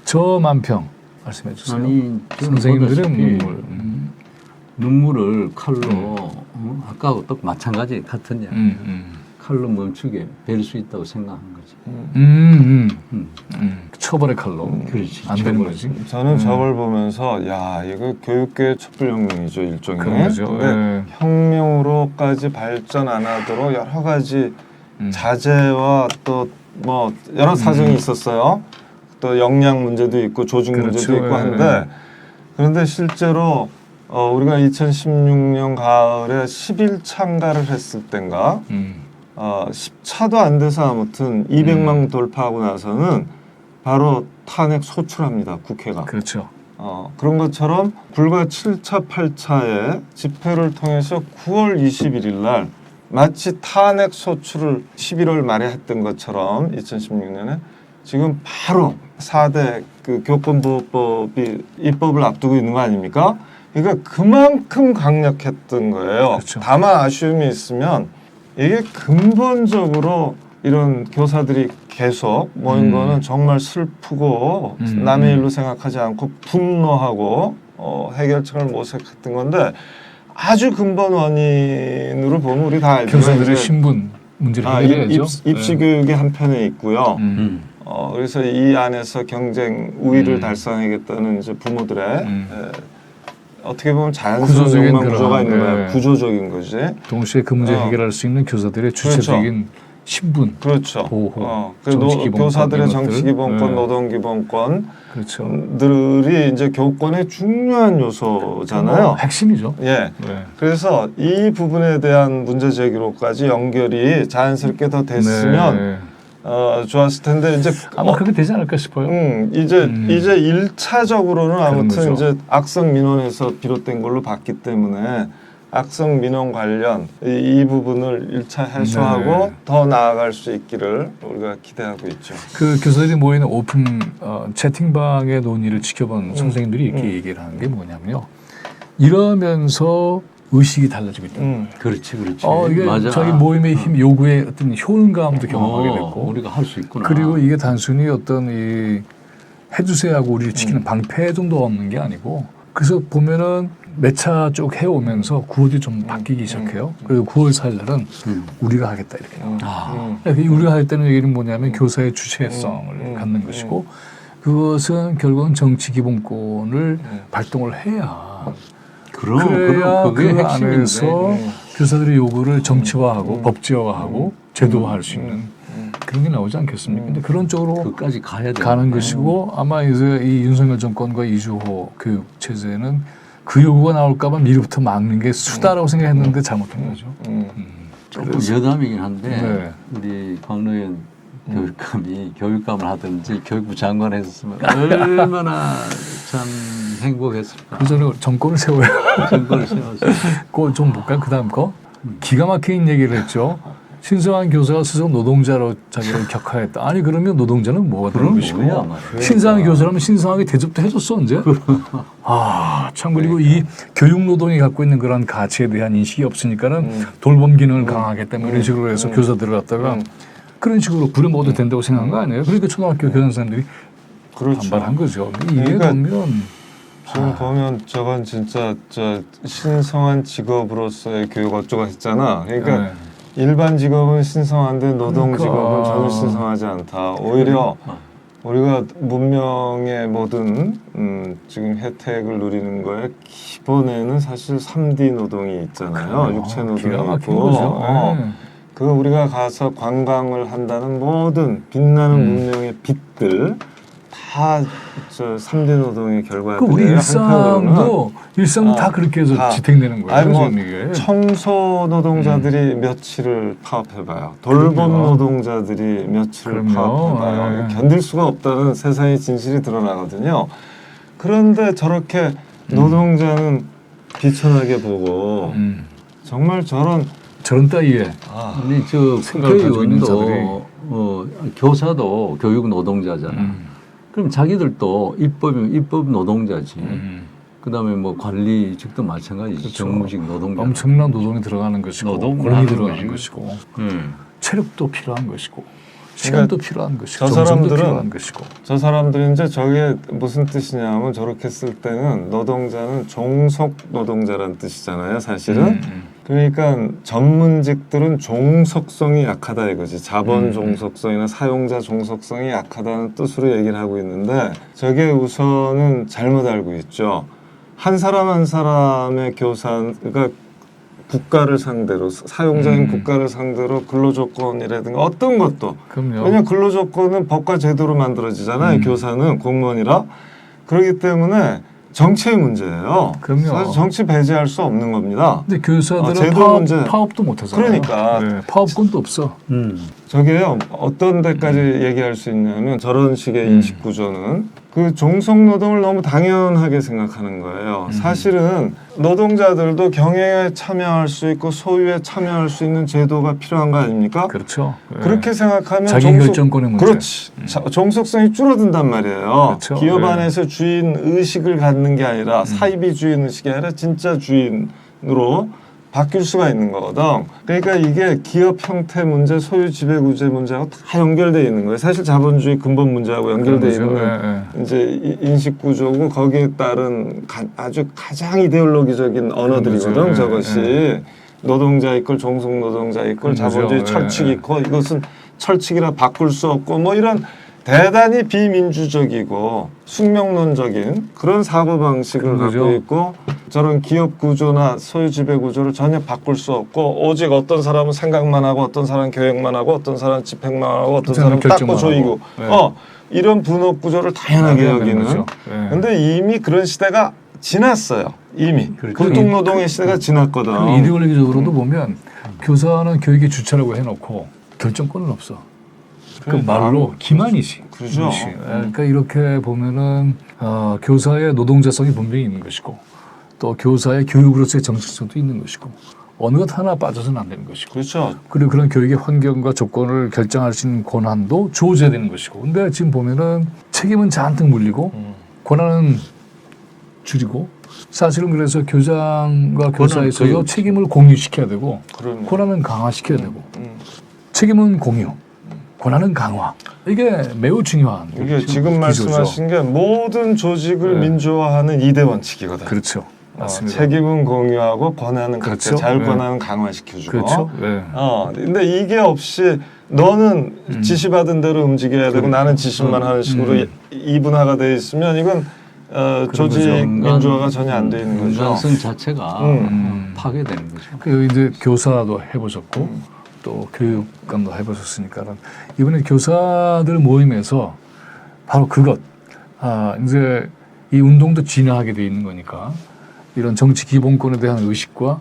저 만평 말씀해 주세요. 아니, 선생님들은 눈물을 칼로 아까하고 또 마찬가지 같은 야 칼로 멈추게 뵐 수 있다고 생각한 거지. 처벌의 칼로. 그렇지. 안 되는 거지. 저는 저걸 보면서 야 이거 교육계의 촛불혁명이죠 일종의. 그런 거죠. 근데 혁명으로까지 발전 안 하도록 여러 가지 자재와 또 뭐 여러 사정이 있었어요. 또 역량 문제도 있고 조직 문제도 있고 한데 그런데 실제로 우리가 2016년 가을에 11차인가를 했을 땐가 10차도 안 돼서 아무튼 200만 돌파하고 나서는 바로 탄핵 소출합니다. 국회가. 그렇죠. 그런 것처럼 불과 7차, 8차의 집회를 통해서 9월 21일 날 마치 탄핵 소출을 11월 말에 했던 것처럼 2016년에 지금 바로 4대 그 교권보호법이 입법을 앞두고 있는 거 아닙니까? 그러니까 그만큼 강력했던 거예요. 그렇죠. 다만 아쉬움이 있으면 이게 근본적으로 이런 교사들이 계속 모인 거는 정말 슬프고 남의 일로 생각하지 않고 분노하고 해결책을 모색했던 건데 아주 근본 원인으로 보면 우리 다 알지만 교사들의 신분 문제를 해결해야죠. 입시 교육의 한편에 있고요. 그래서 이 안에서 경쟁 우위를 달성하겠다는 이제 부모들의 어떻게 보면 자연스러운 욕망 구조가 있는 거야. 구조적인 거지. 동시에 그 문제 해결할 수 있는 교사들의 주체적인 신분, 그렇죠. 보호, 교사들의 정치 기본권, 노동 기본권, 그렇죠. 들이 이제 교권의 중요한 요소잖아요. 핵심이죠. 예. 그래서 이 부분에 대한 문제 제기로까지 연결이 자연스럽게 더 됐으면 좋았을 텐데 이제 아마 그렇게 되지 않을까 싶어요. 이제 1차적으로는 아무튼 거죠. 이제 악성 민원에서 비롯된 걸로 봤기 때문에 악성 민원 관련 이 부분을 1차 해소하고 더 나아갈 수 있기를 우리가 기대하고 있죠. 그 교사들이 모이는 오픈 채팅방의 논의를 지켜본 선생님들이 이렇게 얘기를 하는 게 뭐냐면요. 이러면서 의식이 달라지고 있다. 그렇지. 이게 맞아. 저희 모임의 힘 요구의 어떤 효능감도 경험하게 됐고 우리가 할 수 있구나. 그리고 이게 단순히 어떤 이 해주세요 하고 우리를 지키는 방패 정도 없는 게 아니고 그래서 보면은 몇 차 쭉 해오면서 9월이 좀 바뀌기 시작해요. 그리고 9월 4일 날은 우리가 하겠다 이렇게 나와요. 우리가 할 때는 얘기는 뭐냐면 교사의 주체성을 갖는 것이고 그것은 결국은 정치 기본권을 발동을 해야 그래야 그럼 그게 그 핵심인데. 안에서 교사들의 요구를 정치화하고 법제화하고 제도화할 수 있는 그런 게 나오지 않겠습니까? 근데 그런 쪽으로 그까지 가야 돼. 가는 것이고 아마 이제 이 윤석열 정권과 이주호 교육 체제는 그 요구가 나올까봐 미리부터 막는 게 수다라고 생각했는데 잘못한 거죠. 조금 여담이긴 한데 네. 우리 광노현 교육감이 교육감을 하든지 교육부 장관 했었으면 얼마나 참 행복했을까. 그 전에 정권을 세워야 정권을 세워서 그거 좀 볼까요? 그 다음 거 기가 막힌 얘기를 했죠. 신성한 교사가 스스로 노동자로 자기를 격하했다. 아니 그러면 노동자는 뭐가 되는 것이고 뭐야, 말이야. 신성한 교사라면 신성하게 대접도 해줬어 언제? 참 그리고 이 교육 노동이 갖고 있는 그런 가치에 대한 인식이 없으니까는 돌봄 기능을 강하겠다 이런 식으로 해서 교사들을 갖다가 그런 식으로 부려먹어도 된다고 생각한 거 아니에요? 그러니까 초등학교 교사 선생님들이 그렇죠. 반발한 거죠. 이게 그러니까 보면 지금 보면 저건 진짜 저 신성한 직업으로서의 교육 어쩌고 했잖아. 그러니까 네. 일반 직업은 신성한데 노동 그러니까. 직업은 전혀 신성하지 않다. 오히려 우리가 문명의 모든 지금 혜택을 누리는 거에 기본에는 사실 3D 노동이 있잖아요. 육체 기가 노동이 막힌 있고 거죠. 네. 그거 우리가 가서 관광을 한다는 모든 빛나는 문명의 빛들 다 저 3D 노동의 그 결과들이에요. 우리 일상도 어, 다 그렇게 해서 다. 지탱되는 거예요. 아니 뭐 지금 이게. 청소 노동자들이 며칠을 파업해봐요. 돌봄 그럼요. 노동자들이 며칠을 그럼요. 파업해봐요. 네. 견딜 수가 없다는 세상의 진실이 드러나거든요. 그런데 저렇게 노동자는 비천하게 보고 정말 저런 따위에 아니 저 생각을 가지고 있는 국회의원도 교사도 교육 노동자잖아. 그럼 자기들도 입법이면 입법 노동자지. 그다음에 뭐 관리직도 마찬가지지. 그렇죠. 정무직 노동자. 엄청난 노동이 들어가는 것이고 노동을 권력이 하는 들어가는 것이고. 것이고 체력도 필요한 것이고 시간도 필요한 것이고 저 정성도 사람들은- 필요한 것이고 저 사람들이 이제 저게 무슨 뜻이냐면 저렇게 쓸 때는 노동자는 종속 노동자란 뜻이잖아요, 사실은. 그러니까 전문직들은 종속성이 약하다 이거지. 자본 종속성이나 사용자 종속성이 약하다는 뜻으로 얘기를 하고 있는데 저게 우선은 잘못 알고 있죠. 한 사람 한 사람의 그러니까 국가를 상대로 사용자인 국가를 상대로 근로조건이라든가 어떤 것도 그럼요. 왜냐하면 근로조건은 법과 제도로 만들어지잖아요. 교사는 공무원이라. 그렇기 때문에 정치의 문제예요. 그럼요. 사실 정치 배제할 수 없는 겁니다. 근데 교사들은 제도 문제. 파업도 못 하잖아요. 그러니까. 네, 파업권도 없어. 저게요 어떤 데까지 얘기할 수 있냐면 저런 식의 인식 구조는 그 종속 노동을 너무 당연하게 생각하는 거예요. 사실은 노동자들도 경영에 참여할 수 있고 소유에 참여할 수 있는 제도가 필요한 거 아닙니까? 그렇죠. 네. 그렇게 생각하면 자기 결정권의 문제. 그렇지. 종속성이 줄어든단 말이에요. 그렇죠. 기업 네. 안에서 주인 의식을 갖는 게 아니라 사이비 주인 의식이 아니라 진짜 주인으로 바뀔 수가 있는 거거든. 그러니까 이게 기업 형태 문제, 소유 지배 구제 문제하고 다 연결돼 있는 거예요. 사실 자본주의 근본 문제하고 연결돼 그런 거죠. 있는 네, 이제 인식 구조고 거기에 따른 아주 가장 이데올로기적인 언어들이거든. 거죠. 저것이 노동자 이끌 종속 노동자 이끌 그런 거죠. 자본주의 철칙 있고 이것은 철칙이라 바꿀 수 없고 뭐 이런 대단히 비민주적이고 숙명론적인 그런 사고방식을 그런 갖고 거죠. 있고 저런 기업 구조나 소유 지배 구조를 전혀 바꿀 수 없고 오직 어떤 사람은 생각만 하고 어떤 사람은 계획만 하고 어떤 사람은 집행만 하고 어떤 사람은 닦고 결정만 조이고 하고. 네. 이런 분업 구조를 당연하게 여기는 거죠. 네. 근데 이미 그런 시대가 지났어요. 이미 그렇죠. 공동노동의 시대가 지났거든. 그리고 이데올로기적으로도 보면 교사는 교육의 주체라고 해놓고 결정권은 없어. 그 말로 기만이지. 그렇죠. 그러니까 이렇게 보면은 교사의 노동자성이 분명히 있는 것이고 또 교사의 교육으로서의 정체성도 있는 것이고 어느 것 하나 빠져서는 안 되는 것이고 그렇죠. 그리고 그런 교육의 환경과 조건을 결정할 수 있는 권한도 주어져야 되는 것이고 근데 지금 보면은 책임은 잔뜩 물리고 권한은 줄이고 사실은 그래서 교장과 교사에 있어서 책임을 공유시켜야 되고 그럼요. 권한은 강화시켜야 되고 책임은 공유 권한은 강화. 이게 매우 중요한 이게 지금 기조죠. 말씀하신 게 모든 조직을 네. 민주화하는 2대 원칙이거든. 그렇죠. 맞습니다. 책임은 공유하고 권한은 각자 그렇죠. 자율 네. 권한은 강화시켜주고. 그렇죠. 네. 근데 이게 없이 너는 지시받은 대로 움직여야 되고 나는 지시만 하는 식으로 이분화가 돼 있으면 이건 조직 거죠. 민주화가 전혀 안 돼 있는 거죠. 인간성 자체가 파괴되는 거죠. 그 이제 교사도 해보셨고 또 교육감도 해보셨으니까 이번에 교사들 모임에서 바로 그것 이제 이 운동도 진화하게 돼 있는 거니까 이런 정치 기본권에 대한 의식과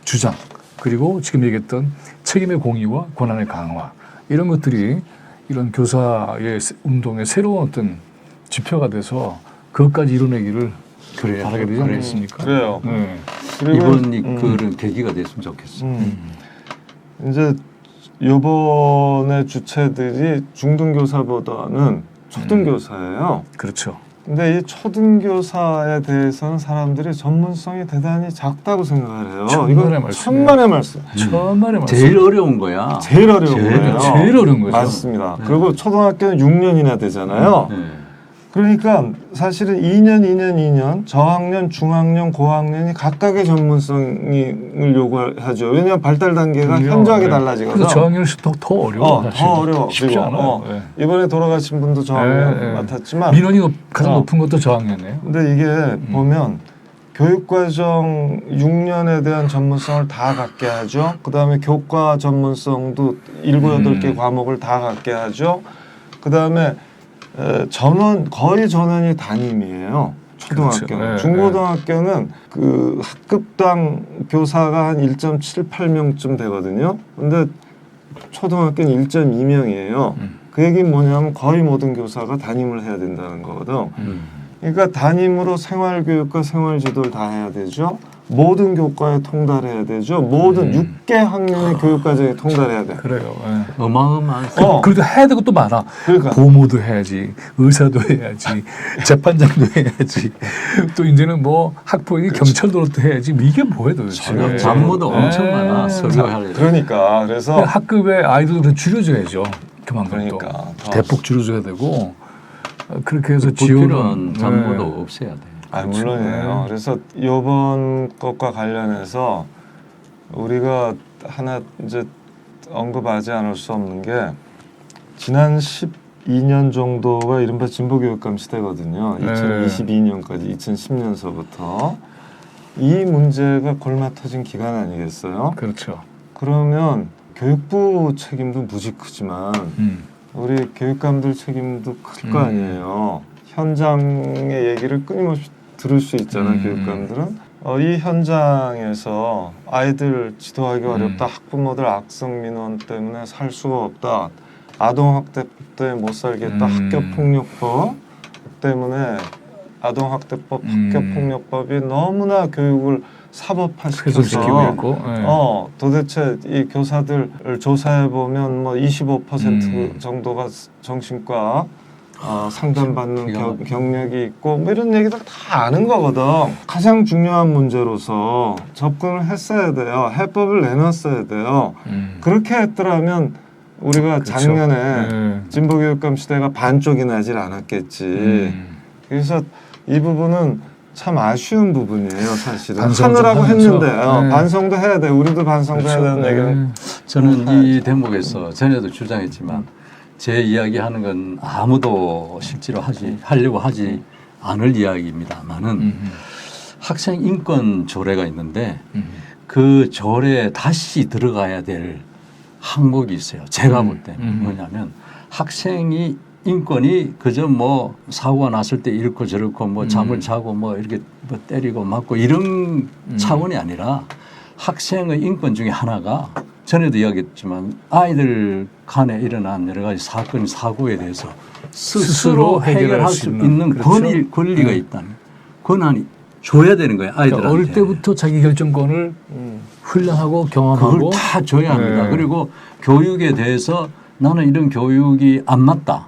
주장 그리고 지금 얘기했던 책임의 공유와 권한의 강화 이런 것들이 이런 교사의 운동의 새로운 어떤 지표가 돼서 그것까지 이뤄내기를 바라게 되지 않겠습니까? 그래요. 네. 그리고 이번이 그런 계기가 됐으면 좋겠어요. 이제 이번에 주체들이 중등교사보다는 초등교사예요. 그렇죠. 근데 이 초등교사에 대해서는 사람들이 전문성이 대단히 작다고 생각을 해요. 천만의 이건 말씀이에요. 천만의 말씀. 천만의 말씀. 제일 어려운 거야. 제일 어려운 거예요. 제일 어려운 거죠. 맞습니다. 그리고 초등학교는 6년이나 되잖아요. 네. 그러니까 사실은 2년, 저학년, 중학년, 고학년이 각각의 전문성을 요구하죠. 왜냐하면 발달 단계가 그럼요. 현저하게 네. 달라지거든. 그래서 저학년이 더 어려워. 사실. 더 어려워. 쉽지 그리고, 않아요. 네. 이번에 돌아가신 분도 저학년 네. 맡았지만 민원이 가장 어. 높은 것도 저학년이에요. 근데 이게 보면 교육과정 6년에 대한 전문성을 다 갖게 하죠. 그 다음에 교과 전문성도 7, 8개 과목을 다 갖게 하죠. 그 다음에 거의 전원이 담임이에요. 초등학교는. 그렇죠. 중고등학교는 그 학급당 교사가 한 1.78명쯤 되거든요. 근데 초등학교는 1.2명이에요. 그 얘기는 뭐냐면 거의 모든 교사가 담임을 해야 된다는 거거든. 그러니까 담임으로 생활교육과 생활지도를 다 해야 되죠. 모든 교과에 통달해야 되죠. 모든 6개 학년의 교육과정에 통달해야 돼. 그래요. 예. 어마어마한 그래도 해야 될 것도 많아. 그러니까. 고모도 해야지, 의사도 해야지, 재판장도 해야지. 또 이제는 뭐 학부형이 경찰도로도 해야지. 이게 뭐야 도대체? 잡무도 예. 엄청 많아. 서류할 그러니까 그래서 학급의 아이들도 줄여줘야죠. 그만큼 또 그러니까. 대폭 줄여줘야 되고 그렇게 해서 불필요한 지원은 잡무도 없애야 돼. 물론이에요. 그래서 이번 것과 관련해서 우리가 하나 이제 언급하지 않을 수 없는 게 지난 12년 정도가 이른바 진보교육감 시대거든요. 2022년까지 2010년서부터 이 문제가 골마 터진 기간 아니겠어요? 그렇죠. 그러면 교육부 책임도 무지 크지만 우리 교육감들 책임도 클 거 아니에요. 현장의 얘기를 끊임없이 들을 수 있잖아요. 교육감들은. 이 현장에서 아이들 지도하기 어렵다. 학부모들 악성 민원 때문에 살 수가 없다. 아동학대 때문에 못 살겠다. 학교폭력법 때문에 아동학대법, 학교폭력법이 너무나 교육을 사법화시켜서 훼손시키고 있고. 예. 도대체 이 교사들을 조사해 보면 뭐 25% 정도가 정신과 상담받는 경력이 있고 뭐 이런 얘기들 다 아는 거거든. 가장 중요한 문제로서 접근을 했어야 돼요. 해법을 내놨어야 돼요. 그렇게 했더라면 우리가 그렇죠. 작년에 진보교육감 시대가 반쪽이 나질 않았겠지. 그래서 이 부분은 참 아쉬운 부분이에요, 사실은. 하느라고 했는데 반성도 해야 돼. 우리도 반성도 해야 되는 얘기는. 저는 이 대목에서 전에도 주장했지만 제 이야기하는 건 아무도 실제로 하려고 하지 않을 이야기입니다만은 학생 인권 조례가 있는데 그 조례에 다시 들어가야 될 항목이 있어요. 제가 볼 때 뭐냐면 학생이 인권이 그저 뭐 사고가 났을 때 이렇고 저렇고 뭐 잠을 자고 뭐 이렇게 뭐 때리고 맞고 이런 차원이 아니라 학생의 인권 중에 하나가 전에도 이야기했지만 아이들 간에 일어난 여러 가지 사건 사고에 대해서 스스로 해결할 수 있는 그렇죠. 권리가 있다는 권한이 줘야 되는 거예요. 아이들한테. 그러니까 어릴 때부터 자기 결정권을 훈련하고 경험하고 그걸 다 줘야 합니다. 그리고 교육에 대해서 나는 이런 교육이 안 맞다.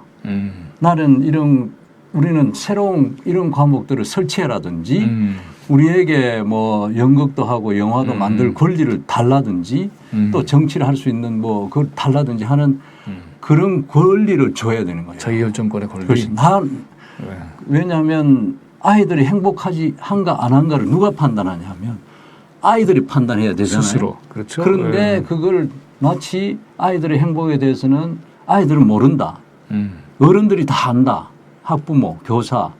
나는 우리는 새로운 이런 과목들을 설치해라든지 우리에게 뭐 연극도 하고 영화도 만들 권리를 달라든지 또 정치를 할 수 있는 뭐 그걸 달라든지 하는 그런 권리를 줘야 되는 거예요. 자기결정권의 권리. 그렇지. 네. 왜냐하면 아이들이 행복하지 한가 안 한가를 누가 판단하냐면 아이들이 판단해야 되잖아요. 스스로. 그렇죠. 그런데 네. 그걸 마치 아이들의 행복에 대해서는 아이들은 모른다. 음. 어른들이 다 안다. 학부모, 교사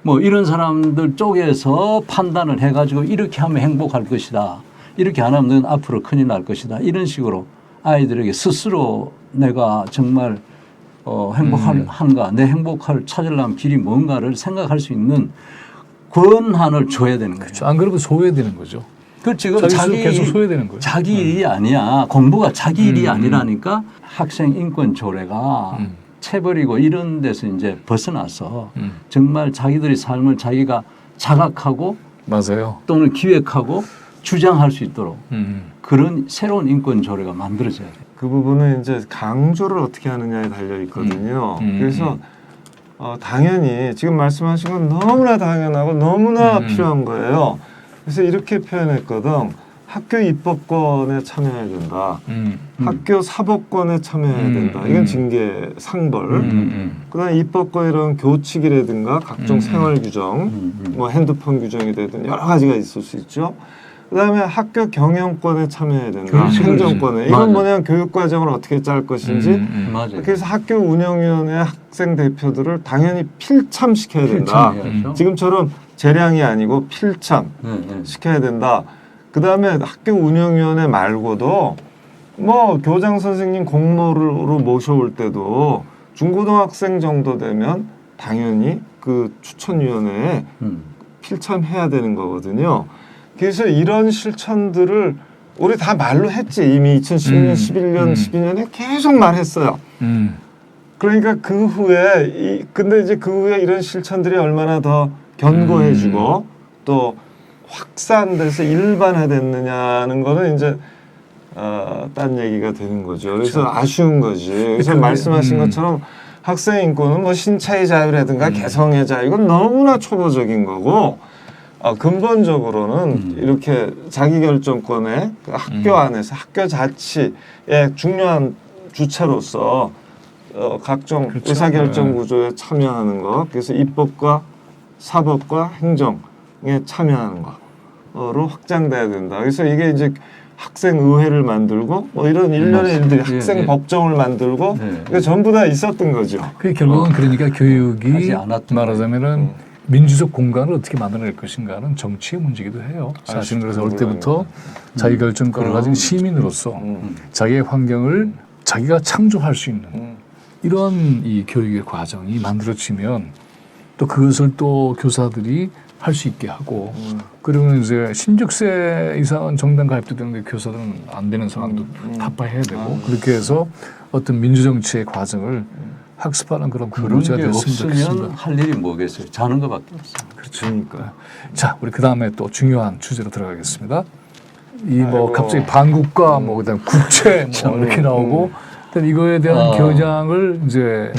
뭐 이런 사람들 쪽에서 판단을 해가지고 이렇게 하면 행복할 것이다. 이렇게 안 하면 넌 앞으로 큰일 날 것이다. 이런 식으로 아이들에게 스스로 내가 정말 행복한가, 내 행복을 찾으려면 길이 뭔가를 생각할 수 있는 권한을 줘야 되는 거죠. 그렇죠. 안 그러면 소외되는 거죠. 그 지금 자기 스스로 계속 소외되는 거예요. 자기 일이 아니야. 공부가 자기 일이 아니라니까 학생 인권 조례가 체벌이고 이런 데서 이제 벗어나서 정말 자기들의 삶을 자기가 자각하고 맞아요. 또는 기획하고 주장할 수 있도록 그런 새로운 인권 조례가 만들어져야 돼요. 그 부분은 이제 강조를 어떻게 하느냐에 달려 있거든요. 그래서 당연히 지금 말씀하신 건 너무나 당연하고 너무나 필요한 거예요. 그래서 이렇게 표현했거든. 학교 입법권에 참여해야 된다. 학교 사법권에 참여해야 된다. 이건 징계, 상벌. 그다음에 입법권이란 교칙이라든가 각종 생활 규정, 뭐 핸드폰 규정이 되든 여러 가지가 있을 수 있죠. 그다음에 학교 경영권에 참여해야 된다. 그렇지, 행정권에. 그렇지. 이건 맞아. 뭐냐면 교육과정을 어떻게 짤 것인지. 맞아요. 그래서 학교 운영위원회 학생 대표들을 당연히 필참시켜야 된다. 필참해야죠. 지금처럼 재량이 아니고 필참 시켜야 된다. 그다음에 학교 운영위원회 말고도 뭐 교장 선생님 공모로 모셔올 때도 중고등학생 정도 되면 당연히 그 추천위원회에 필참해야 되는 거거든요. 그래서 이런 실천들을 우리 다 말로 했지. 이미 2010년, 11년, 12년에 계속 말했어요. 그러니까 그 후에 근데 이제 그 후에 이런 실천들이 얼마나 더 견고해지고 또 확산돼서 일반화됐느냐는 거는 이제 딴 얘기가 되는 거죠. 그래서 아쉬운 거지. 그래서 말씀하신 것처럼 학생 인권은 뭐 신체의 자유라든가 개성의 자유 이건 너무나 초보적인 거고 근본적으로는 이렇게 자기결정권에 그 학교 안에서 학교 자치의 중요한 주체로서 각종 그렇죠. 의사결정 구조에 참여하는 것, 그래서 입법과 사법과 행정에 참여하는 거로 확장돼야 된다. 그래서 이게 이제 학생의회를 만들고 뭐 이런 일련의 일들이 학생법정을 만들고 이게 전부 다 있었던 거죠. 그 결국은 그러니까 교육이 하지 않았던 말하자면은 민주적 공간을 어떻게 만들어낼 것인가는 정치의 문제이기도 해요. 사실은 그래서 어릴 때부터 자기결정권을 가진 시민으로서 자기의 환경을 자기가 창조할 수 있는 이런 이 교육의 과정이 만들어지면 또 그것을 또 교사들이 할 수 있게 하고 그리고 이제 16세 이상은 정당 가입도 되는데 교사들은 안 되는 상황도 타파해야 되고 그렇게 해서 어떤 민주정치의 과정을 학습하는 그런 그런 구조가 게 됐으면 없으면 좋겠습니다. 할 일이 뭐겠어요. 자는 것밖에 없어요. 그렇죠. 그러니까. 자, 우리 그 다음에 또 중요한 주제로 들어가겠습니다. 이 뭐 아이고. 갑자기 반국가 뭐 그다음 국채 뭐 이렇게 나오고 일단 이거에 대한 겨냥을 이제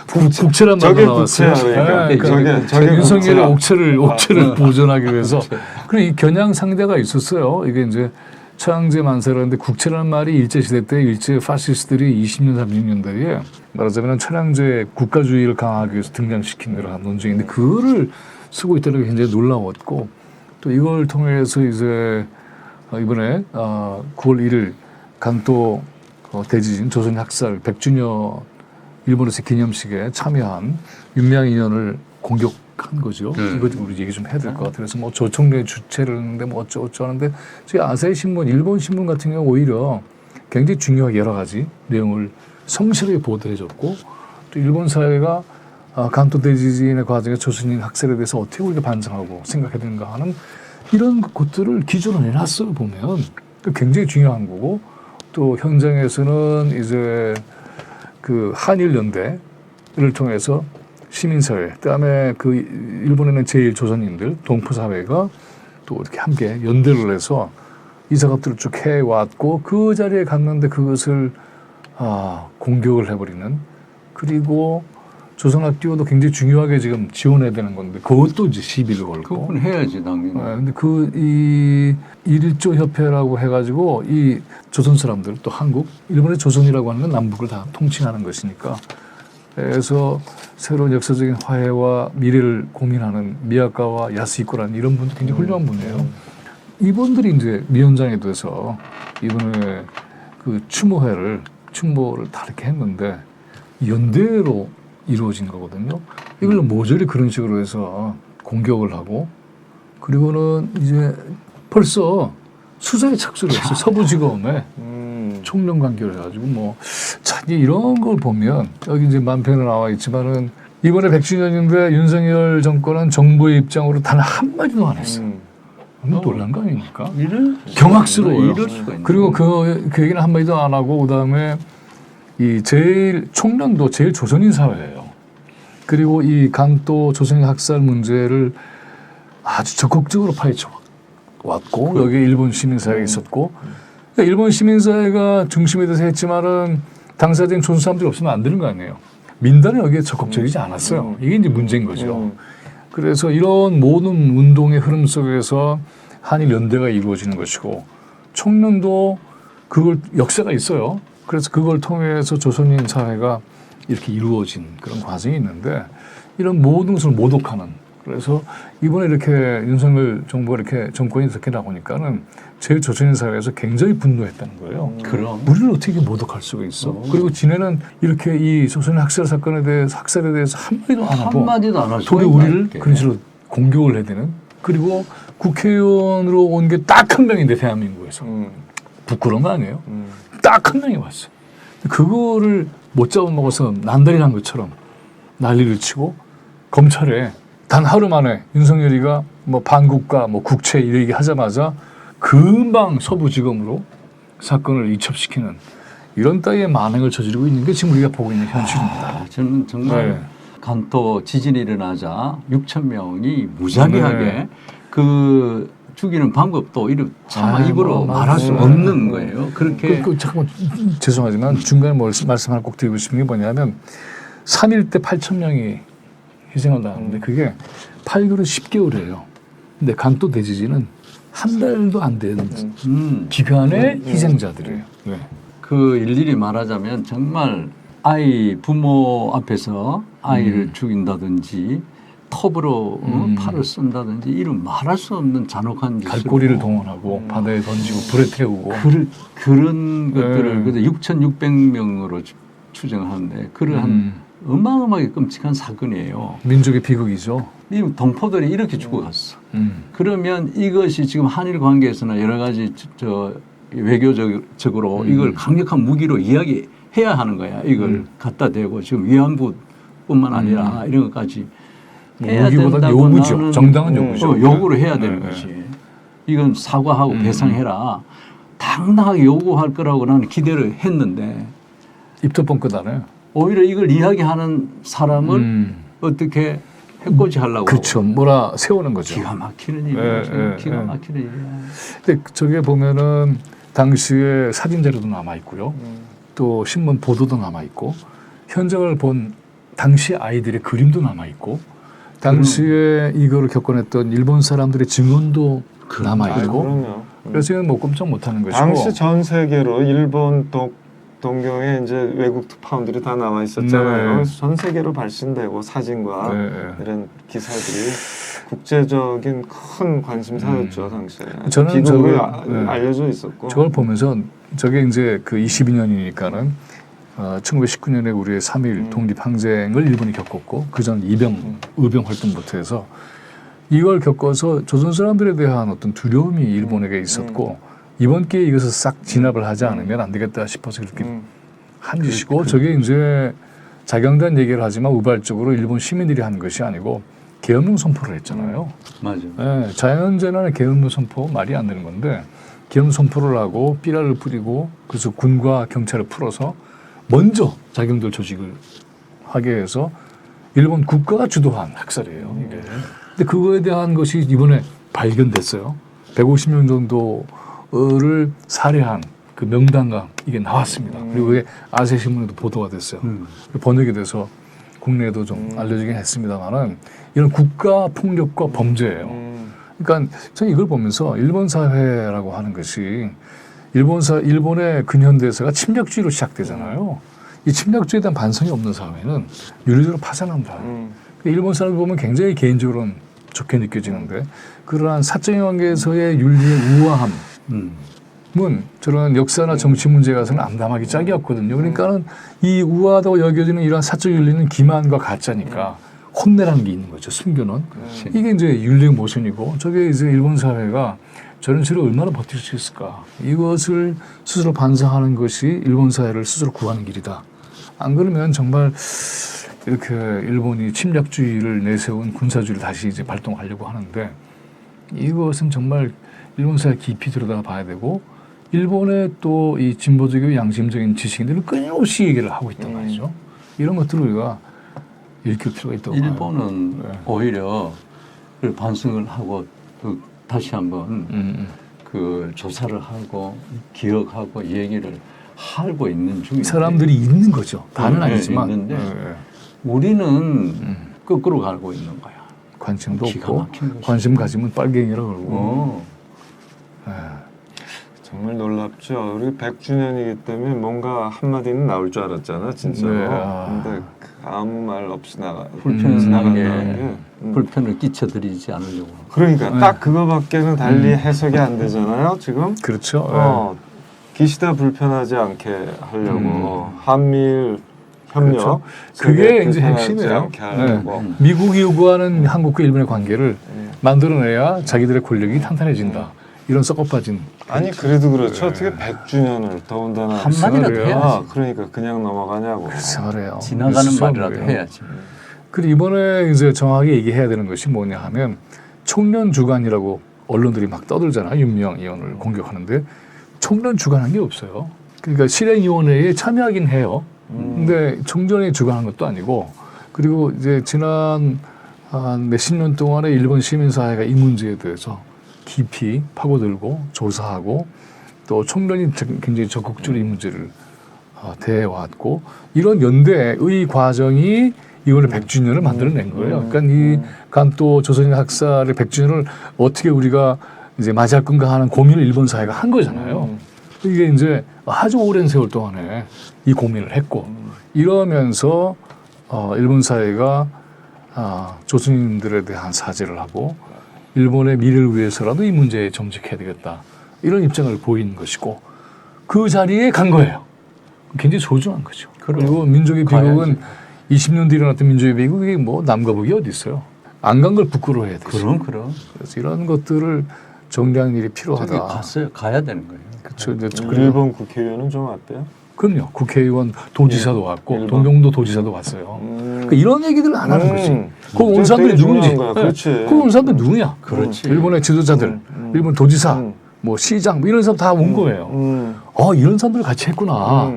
국채란 말도 저게 나왔어요. 국채야, 그러니까. 그러니까 저게 윤석열의 국채야. 옥체를 보존하기 위해서 그리고 이 겨냥 상대가 있었어요. 이게 이제 처양제 만세라는데 국채라는 말이 일제시대 때 일제 파시스트들이 20년, 30년대에 말하자면 처량제 국가주의를 강화하기 위해서 등장시킨 그런 논쟁인데 그거를 쓰고 있다는 게 굉장히 놀라웠고 또 이걸 통해서 이제 이번에 9월 1일 간또 대지진 조선 학살 100주년 일본에서 기념식에 참여한 윤명인연을 공격한 거죠. 이거 우리 얘기 좀 해야 될 것 같아요. 그래서 뭐 조총래 주체를 했는데 뭐 어쩌고 하는데 저희 아사히 신문, 일본 신문 같은 경우 오히려 굉장히 중요하게 여러 가지 내용을 성실하게 보도해줬고 또 일본 사회가 간또 대지진의 과정에 조선인 학살에 대해서 어떻게 우리가 반성하고 생각해야 되는가 하는 이런 것들을 기준으로 해놨어요. 보면 굉장히 중요한 거고 또 현장에서는 이제 그 한일연대를 통해서 시민사회, 그다음에 그 일본에는 제1조선인들, 동포사회가 또 이렇게 함께 연대를 해서 이 작업들을 쭉 해왔고 그 자리에 갔는데 그것을 공격을 해버리는 그리고 조선학교도 굉장히 중요하게 지금 지원해야 되는 건데 그것도 이제 시비를 걸고. 그건 해야지 당연히. 근데 이 일조 협회라고 해가지고 이 조선 사람들 또 한국, 일본의 조선이라고 하는 건 남북을 다 통칭하는 것이니까. 그래서 새로운 역사적인 화해와 미래를 고민하는 미야카와 야스히코라는 이런 분들 굉장히 훌륭한 분이에요. 이분들이 이제 위원장이 돼서 이번에 그 추모를 다 이렇게 했는데 연대로 이루어진 거거든요. 이걸 모조리 그런 식으로 해서 공격을 하고 그리고는 이제 벌써 수사에 착수를 했어요. 서부지검에 총령 관계를 해가지고 뭐 자, 이런 걸 보면 여기 이제 만편에 나와 있지만은 이번에 100주년인데 윤석열 정권은 정부의 입장으로 단 한마디도 안 했어요. 놀란 거 아닙니까? 경악스러워요. 이럴 수가 있나? 그리고 그 얘기는 한마디도 안 하고 그다음에 이 제일 총련도 제일 조선인 사회예요. 그리고 이 강도 조선인 학살 문제를 아주 적극적으로 파헤쳐 왔고 여기 일본 시민사회가 있었고 그러니까 일본 시민사회가 중심이 돼서 했지만은 당사자인 조선 사람들이 없으면 안 되는 거 아니에요. 민단은 여기에 적극적이지 않았어요. 이게 이제 문제인 거죠. 그래서 이런 모든 운동의 흐름 속에서 한일 연대가 이루어지는 것이고 총련도 그걸 역사가 있어요. 그래서 그걸 통해서 조선인 사회가 이렇게 이루어진 그런 과정이 있는데 이런 모든 것을 모독하는 그래서 이번에 이렇게 윤석열 정부가 이렇게 정권이 이렇게 나오니까는 제일 조선인 사회에서 굉장히 분노했다는 거예요. 그럼. 우리를 어떻게 모독할 수가 있어? 그리고 지네는 이렇게 이 조선인 학살 사건에 대해서 학살에 대해서 한마디도 안 하고 한마디도 안 하고 도리 우리를 그런 식으로 공격을 해야 되는 그리고 국회의원으로 온 게 딱 한 명인데 대한민국에서 부끄러운 거 아니에요? 딱 한 명이 왔어요. 그거를 못 잡아먹어서 난다리 난 것처럼 난리를 치고 검찰에 단 하루 만에 윤석열이가 뭐 반국가 뭐 국채 이런 얘기 하자마자 금방 서부지검으로 사건을 이첩시키는 이런 따위의 만행을 저지르고 있는 게 지금 우리가 보고 있는 현실입니다. 저는 정말 네. 간토 지진이 일어나자 6천 명이 무자비하게 네. 그 죽이는 방법도 이렇게 차마 입으로 뭐, 말할 수 네. 없는 거예요. 그렇게 잠깐만 죄송하지만 중간에 말씀 하나 꼭 드리고 싶은 게 뭐냐면 3일 때 8천 명이 희생을 당하는데 그게 8개월은 10개월이에요. 근데 강도 대지진은 한 달도 안 된 기간의 희생자들이에요. 네. 그 일일이 말하자면 정말 부모 앞에서 아이를 죽인다든지 톱으로 팔을 쏜다든지 이런 말할 수 없는 잔혹한 짓을 갈고리를 동원하고 바다에 던지고 불에 태우고 그런 것들을 6,600명으로 추정하는데 그러한 어마어마하게 끔찍한 사건이에요. 민족의 비극이죠. 이 동포들이 이렇게 죽어갔어. 그러면 이것이 지금 한일 관계에서나 여러 가지 외교적으로 이걸 강력한 무기로 이야기해야 하는 거야. 이걸 갖다 대고 지금 위안부뿐만 아니라 이런 것까지 해야 무기보다 된다고 요구죠. 나는 정당한 요구죠. 요구를 해야 되는 네. 것이. 이건 사과하고 배상해라. 당당하게 요구할 거라고 나는 기대를 했는데 입도 뻥끗 안 해요. 오히려 이걸 이야기하는 사람을 어떻게 해코지 하려고. 그렇죠. 뭐라 세우는 거죠. 기가 막히는 일이야. 기가 막히는 일이야. 근데 저게 보면은 당시에 사진 자료도 남아 있고요. 또 신문 보도도 남아 있고 현장을 본 당시 아이들의 그림도 남아 있고 당시에 이거를 겪어냈던 일본 사람들의 증언도 남아 있고. 그럼요. 그래서 이건 뭐 꼼짝 못하는 것이고. 당시 전 세계로 일본 동경에 이제 외국 특파원들이 다 나와 있었잖아요. 네. 그래서 전 세계로 발신되고 사진과 네. 이런 기사들이 국제적인 큰 관심사였죠 당시에. 저는 비극으로 네. 알려져 있었고. 저걸 보면서 저게 이제 그 22년이니까는 1919년에 우리의 3.1 독립항쟁을 일본이 겪었고 그전 의병 활동부터 해서 이걸 겪어서 조선 사람들에 대한 어떤 두려움이 일본에게 있었고 이번 기회에 이것을 싹 진압을 하지 않으면 안 되겠다 싶어서 그렇게 한 짓이고 저게 이제 자경단 얘기를 하지만 우발적으로 일본 시민들이 한 것이 아니고 계엄령 선포를 했잖아요. 맞아. 네, 자연재난의 계엄령 선포 말이 안 되는 건데 계엄 선포를 하고 삐라를 뿌리고 그래서 군과 경찰을 풀어서 먼저 자경들 조직을 하게 해서 일본 국가가 주도한 학살이에요. 이게. 근데 그거에 대한 것이 이번에 발견됐어요. 150명 정도를 살해한 그 명단과 이게 나왔습니다. 그리고 그게 아세신문에도 보도가 됐어요. 번역이 돼서 국내에도 좀 알려지긴 했습니다만은 이런 국가 폭력과 범죄예요. 그러니까 저는 이걸 보면서 일본 사회라고 하는 것이 일본의 근현대사가 침략주의로 시작되잖아요. 이 침략주의에 대한 반성이 없는 사회는 윤리적으로 파산한다. 일본 사람을 보면 굉장히 개인적으로는 좋게 느껴지는데 그러한 사적 관계에서의 윤리의 우아함은 저런 역사나 정치 문제에 가서는 암담하기 짝이었거든요. 그러니까는 이 우아하다고 여겨지는 이러한 사적 윤리는 기만과 가짜니까 혼내라는 게 있는 거죠. 숨겨놓은. 이게 이제 윤리의 모순이고 저게 이제 일본 사회가 저런 식으로 얼마나 버틸 수 있을까. 이것을 스스로 반성하는 것이 일본 사회를 스스로 구하는 길이다. 안 그러면 정말 이렇게 일본이 침략주의를 내세운 군사주의를 다시 이제 발동하려고 하는데 이것은 정말 일본 사회 깊이 들여다 봐야 되고 일본의 또 이 진보적이고 양심적인 지식인들은 끊임없이 얘기를 하고 있단 말이죠. 이런 것들을 우리가 읽힐 필요가 있다고 봐요. 일본은 네. 오히려 그 반성을 하고 또 다시 한번 그 조사를 하고 기억하고 얘기를 하고 있는 중인데 사람들이 있는 거죠. 다는 아니지만 있는데 네. 우리는 거꾸로 가고 있는 거야. 관심도 기가 없고 막힌 것이죠. 관심 가지면 빨갱이라 그러고 네. 정말 놀랍죠. 우리 100주년이기 때문에 뭔가 한마디는 나올 줄 알았잖아, 진짜로. 네. 근데 아무 말 없이 불편하게 게. 불편을 끼쳐드리지 않으려고. 그러니까 네. 딱 그거밖에는 달리 해석이 안 되잖아요, 지금. 그렇죠. 기시다 불편하지 않게 하려고 한미일 협력, 그렇죠. 세계 그게 이제 불편하지 핵심이에요. 않게 하려고. 네. 미국이 요구하는 한국과 일본의 관계를 만들어내야 자기들의 권력이 탄탄해진다. 이런 썩어빠진. 아니 그래도 그렇죠. 어떻게 100주년을 더군다나 한마디라도 그래요? 해야지. 그러니까 그냥 넘어가냐고. 글쎄 말이에요. 지나가는 글쎄 말이라도 말이에요. 해야지. 그리고 이번에 이제 정확하게 얘기해야 되는 것이 뭐냐 하면 청년 주간이라고 언론들이 막 떠들잖아요. 윤미향 의원을 공격하는데 청년 주간한 게 없어요. 그러니까 실행위원회에 참여하긴 해요. 근데 총전에 주관한 것도 아니고 그리고 이제 지난 한 몇십 년 동안에 일본 시민사회가 이 문제에 대해서 깊이 파고들고 조사하고 또 총련이 굉장히 적극적으로 이 문제를 대해왔고 이런 연대의 과정이 이번에 100주년을 만들어낸 거예요. 그러니까 이 간또 조선인 학살의 100주년을 어떻게 우리가 이제 맞이할 건가 하는 고민을 일본 사회가 한 거잖아요. 이게 이제 아주 오랜 세월 동안에 이 고민을 했고 이러면서 일본 사회가 조선인들에 대한 사죄를 하고 일본의 미래를 위해서라도 이 문제에 정직해야 되겠다 이런 입장을 보이는 것이고 그 자리에 간 거예요. 굉장히 소중한 거죠. 그리고 민족의 비극은 20년 뒤에 일어났던 민족의 비극이 뭐 남과 북이 어디 있어요. 안 간 걸 부끄러워해야 되죠. 그럼. 그래서 이런 것들을 정리하는 일이 필요하다. 가야 되는 거예요. 그렇죠. 일본 국회의원은 좀 어때요? 그럼요. 국회의원, 도지사도 왔고 일본. 동경도 도지사도 왔어요. 그러니까 이런 얘기들을 안 하는 거지. 거기 온 사람들이 되게 누군지. 중요한 거야. 그렇지. 거기 온 사람들이 누구냐. 그렇지. 일본의 지도자들, 일본 도지사, 뭐 시장 뭐 이런 사람 다 온 거예요. 이런 사람들 같이 했구나.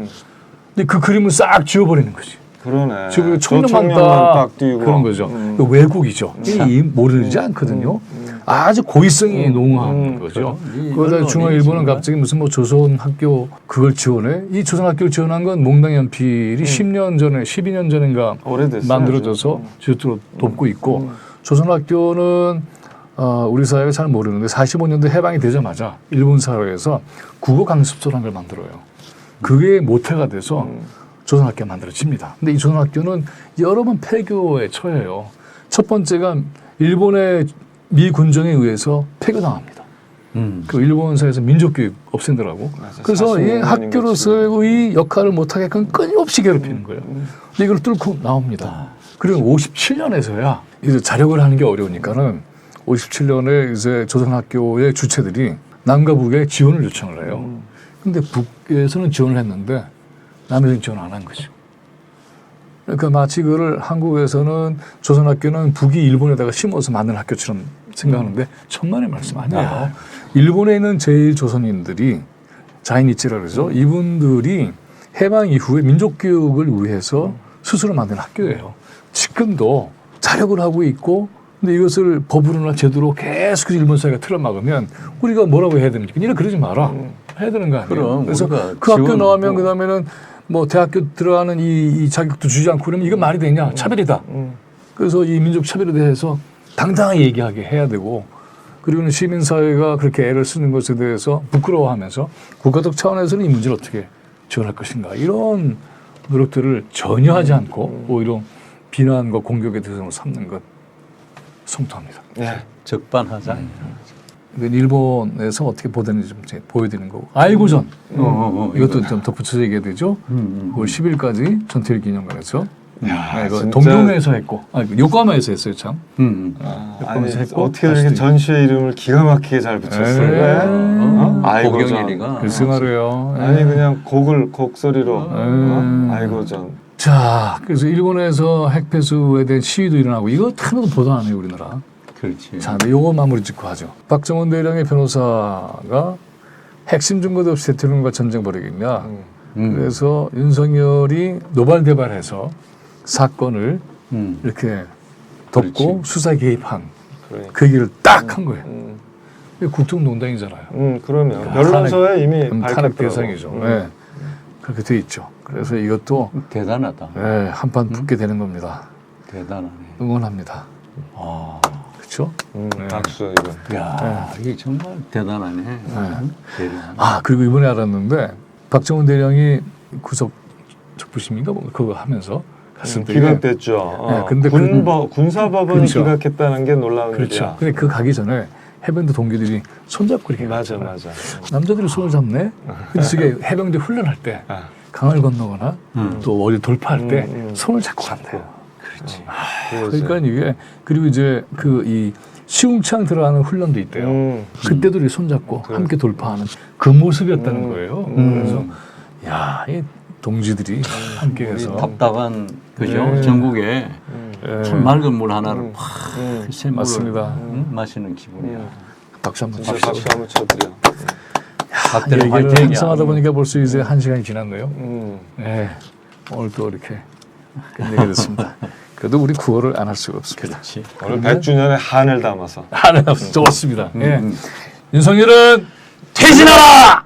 근데 그 그림을 싹 지워버리는 거지. 그러네. 지금 청년만 청년만 딱 딱 띄우고. 그런 거죠. 왜곡이죠. 이 모르지 않거든요. 아주 고의성이 농후한 거죠. 그러다 중앙일보는 갑자기 무슨 뭐 조선학교 그걸 지원해? 이 조선학교를 지원한 건 몽당 연필이 10년 전에, 12년 전인가 오래됐어요. 만들어져서 지도로 돕고 있고 조선학교는 우리 사회가 잘 모르는데 45년대 해방이 되자마자 일본 사회에서 국어 강습소라는 걸 만들어요. 그게 모태가 돼서 조선학교가 만들어집니다. 근데 이 조선학교는 여러 번 폐교에 처해요. 첫 번째가 일본의 미 군정에 의해서 폐교당합니다. 그 일본사에서 민족교육 없앤다라고. 맞아, 그래서 이 45년인가 학교로서의 역할을 못하게끔 끊임없이 괴롭히는 거예요. 근데 이걸 뚫고 나옵니다. 그리고 57년에서야 이제 자력을 하는 게 어려우니까는 57년에 이제 조선학교의 주체들이 남과 북에 지원을 요청을 해요. 근데 북에서는 지원을 했는데 남에서는 지원 안 한 거죠. 그러니까 마치 그거를 한국에서는 조선학교는 북이 일본에다가 심어서 만든 학교처럼 생각하는데 천만의 말씀 아니에요. 일본에 있는 제일 조선인들이 자이니치라 그러죠. 이분들이 해방 이후에 민족교육을 위해서 스스로 만든 학교예요. 지금도 자력을 하고 있고 근데 이것을 법으로나 제도로 계속 일본 사회가 틀어막으면 우리가 뭐라고 해야 됩니까? 니네 그러지 마라. 해야 되는 거 아니에요? 그럼 그래서 우리가 그 학교 지원하고. 나오면 그다음에는 뭐 대학교 들어가는 이 자격도 주지 않고 그러면 이건 말이 되냐? 차별이다. 그래서 이 민족 차별에 대해서 당당하게 얘기하게 해야 되고 그리고는 시민사회가 그렇게 애를 쓰는 것에 대해서 부끄러워하면서 국가적 차원에서는 이 문제를 어떻게 지원할 것인가 이런 노력들을 전혀 하지 않고 오히려 비난과 공격의 대상으로 삼는 것 성토합니다. 네. 적반하장. 일본에서 어떻게 보다는지 좀 보여드리는 거고 알고전 이것도 좀 덧붙여서 얘기해야 되죠. 9월 10일까지 전태일 기념관에서 야, 이거 진짜. 동경에서 했고 요코하마에서 했어요 참. 아니, 요코하마에서 했고 어떻게 이렇게 전시회 이름을 기가 막히게 잘 붙였어요. 네. 아이고 전. 고경일이가 글쎄 말이에요. 아니 그냥 곡소리로 아이고 전. 자 그래서 일본에서 핵폐수에 대한 시위도 일어나고 이거 하나도 보도 안 해요 우리나라. 그렇지. 자, 근데 요거 마무리 짓고 하죠. 박정원 대령의 변호사가 핵심 증거도 없이 대통령과 전쟁 벌이겠냐. 그래서 윤석열이 노발대발해서 사건을 이렇게 덮고 그렇지. 수사에 개입한 그러니까. 그 얘기를 딱 한 거예요. 이게 국정농단이잖아요. 그러면 변론서에 이미 탄핵 밝혔더라고. 대상이죠. 네. 그렇게 돼 있죠. 그래서 이것도 대단하다. 네, 한판 붙게 되는 겁니다. 대단하네. 응원합니다. 아, 그렇죠? 박수 이거. 야, 이게 정말 대단하네. 대단하네. 아 그리고 이번에 알았는데 박정훈 대령이 구속 적부심인가 뭐 그거 하면서 갔을 때 기각됐죠. 네, 근데 군사법원을 그렇죠. 기각했다는 게 놀라운 그렇죠. 일이야. 근데 그 가기 전에 해병대 동기들이 손잡고 이렇게 맞아 갔잖아요. 맞아. 남자들이 손을 잡네. 근데 저게 해병대 훈련할 때 아. 강을 건너거나 또 어디 돌파할 때 손을 잡고 간대요. 그렇지. 그러니까 이게 그리고 이제 그 이 시궁창 들어가는 훈련도 있대요. 그때도 이렇게 손잡고 함께 돌파하는 그 모습이었다는 거예요. 그래서 야, 이 동지들이 함께해서 답답한 그죠? 네. 전국에 예, 참 맑은 물 하나를 팍 샘물을 맞습니다. 마시는 기분이야. 박수 한번 진짜 칩시다. 박수 한번 쳐드려. 박대는 얘기를 화이팅이야. 항상하다 보니까 벌써 이제 1시간이 지났네요. 네, 오늘 또 이렇게 끝내게 됐습니다. 그래도 우리 구호를 안 할 수가 없습니다. 그렇지. 오늘 100주년의 한을 담아서. 하나 좋습니다. 예. 윤석열은 퇴진하라!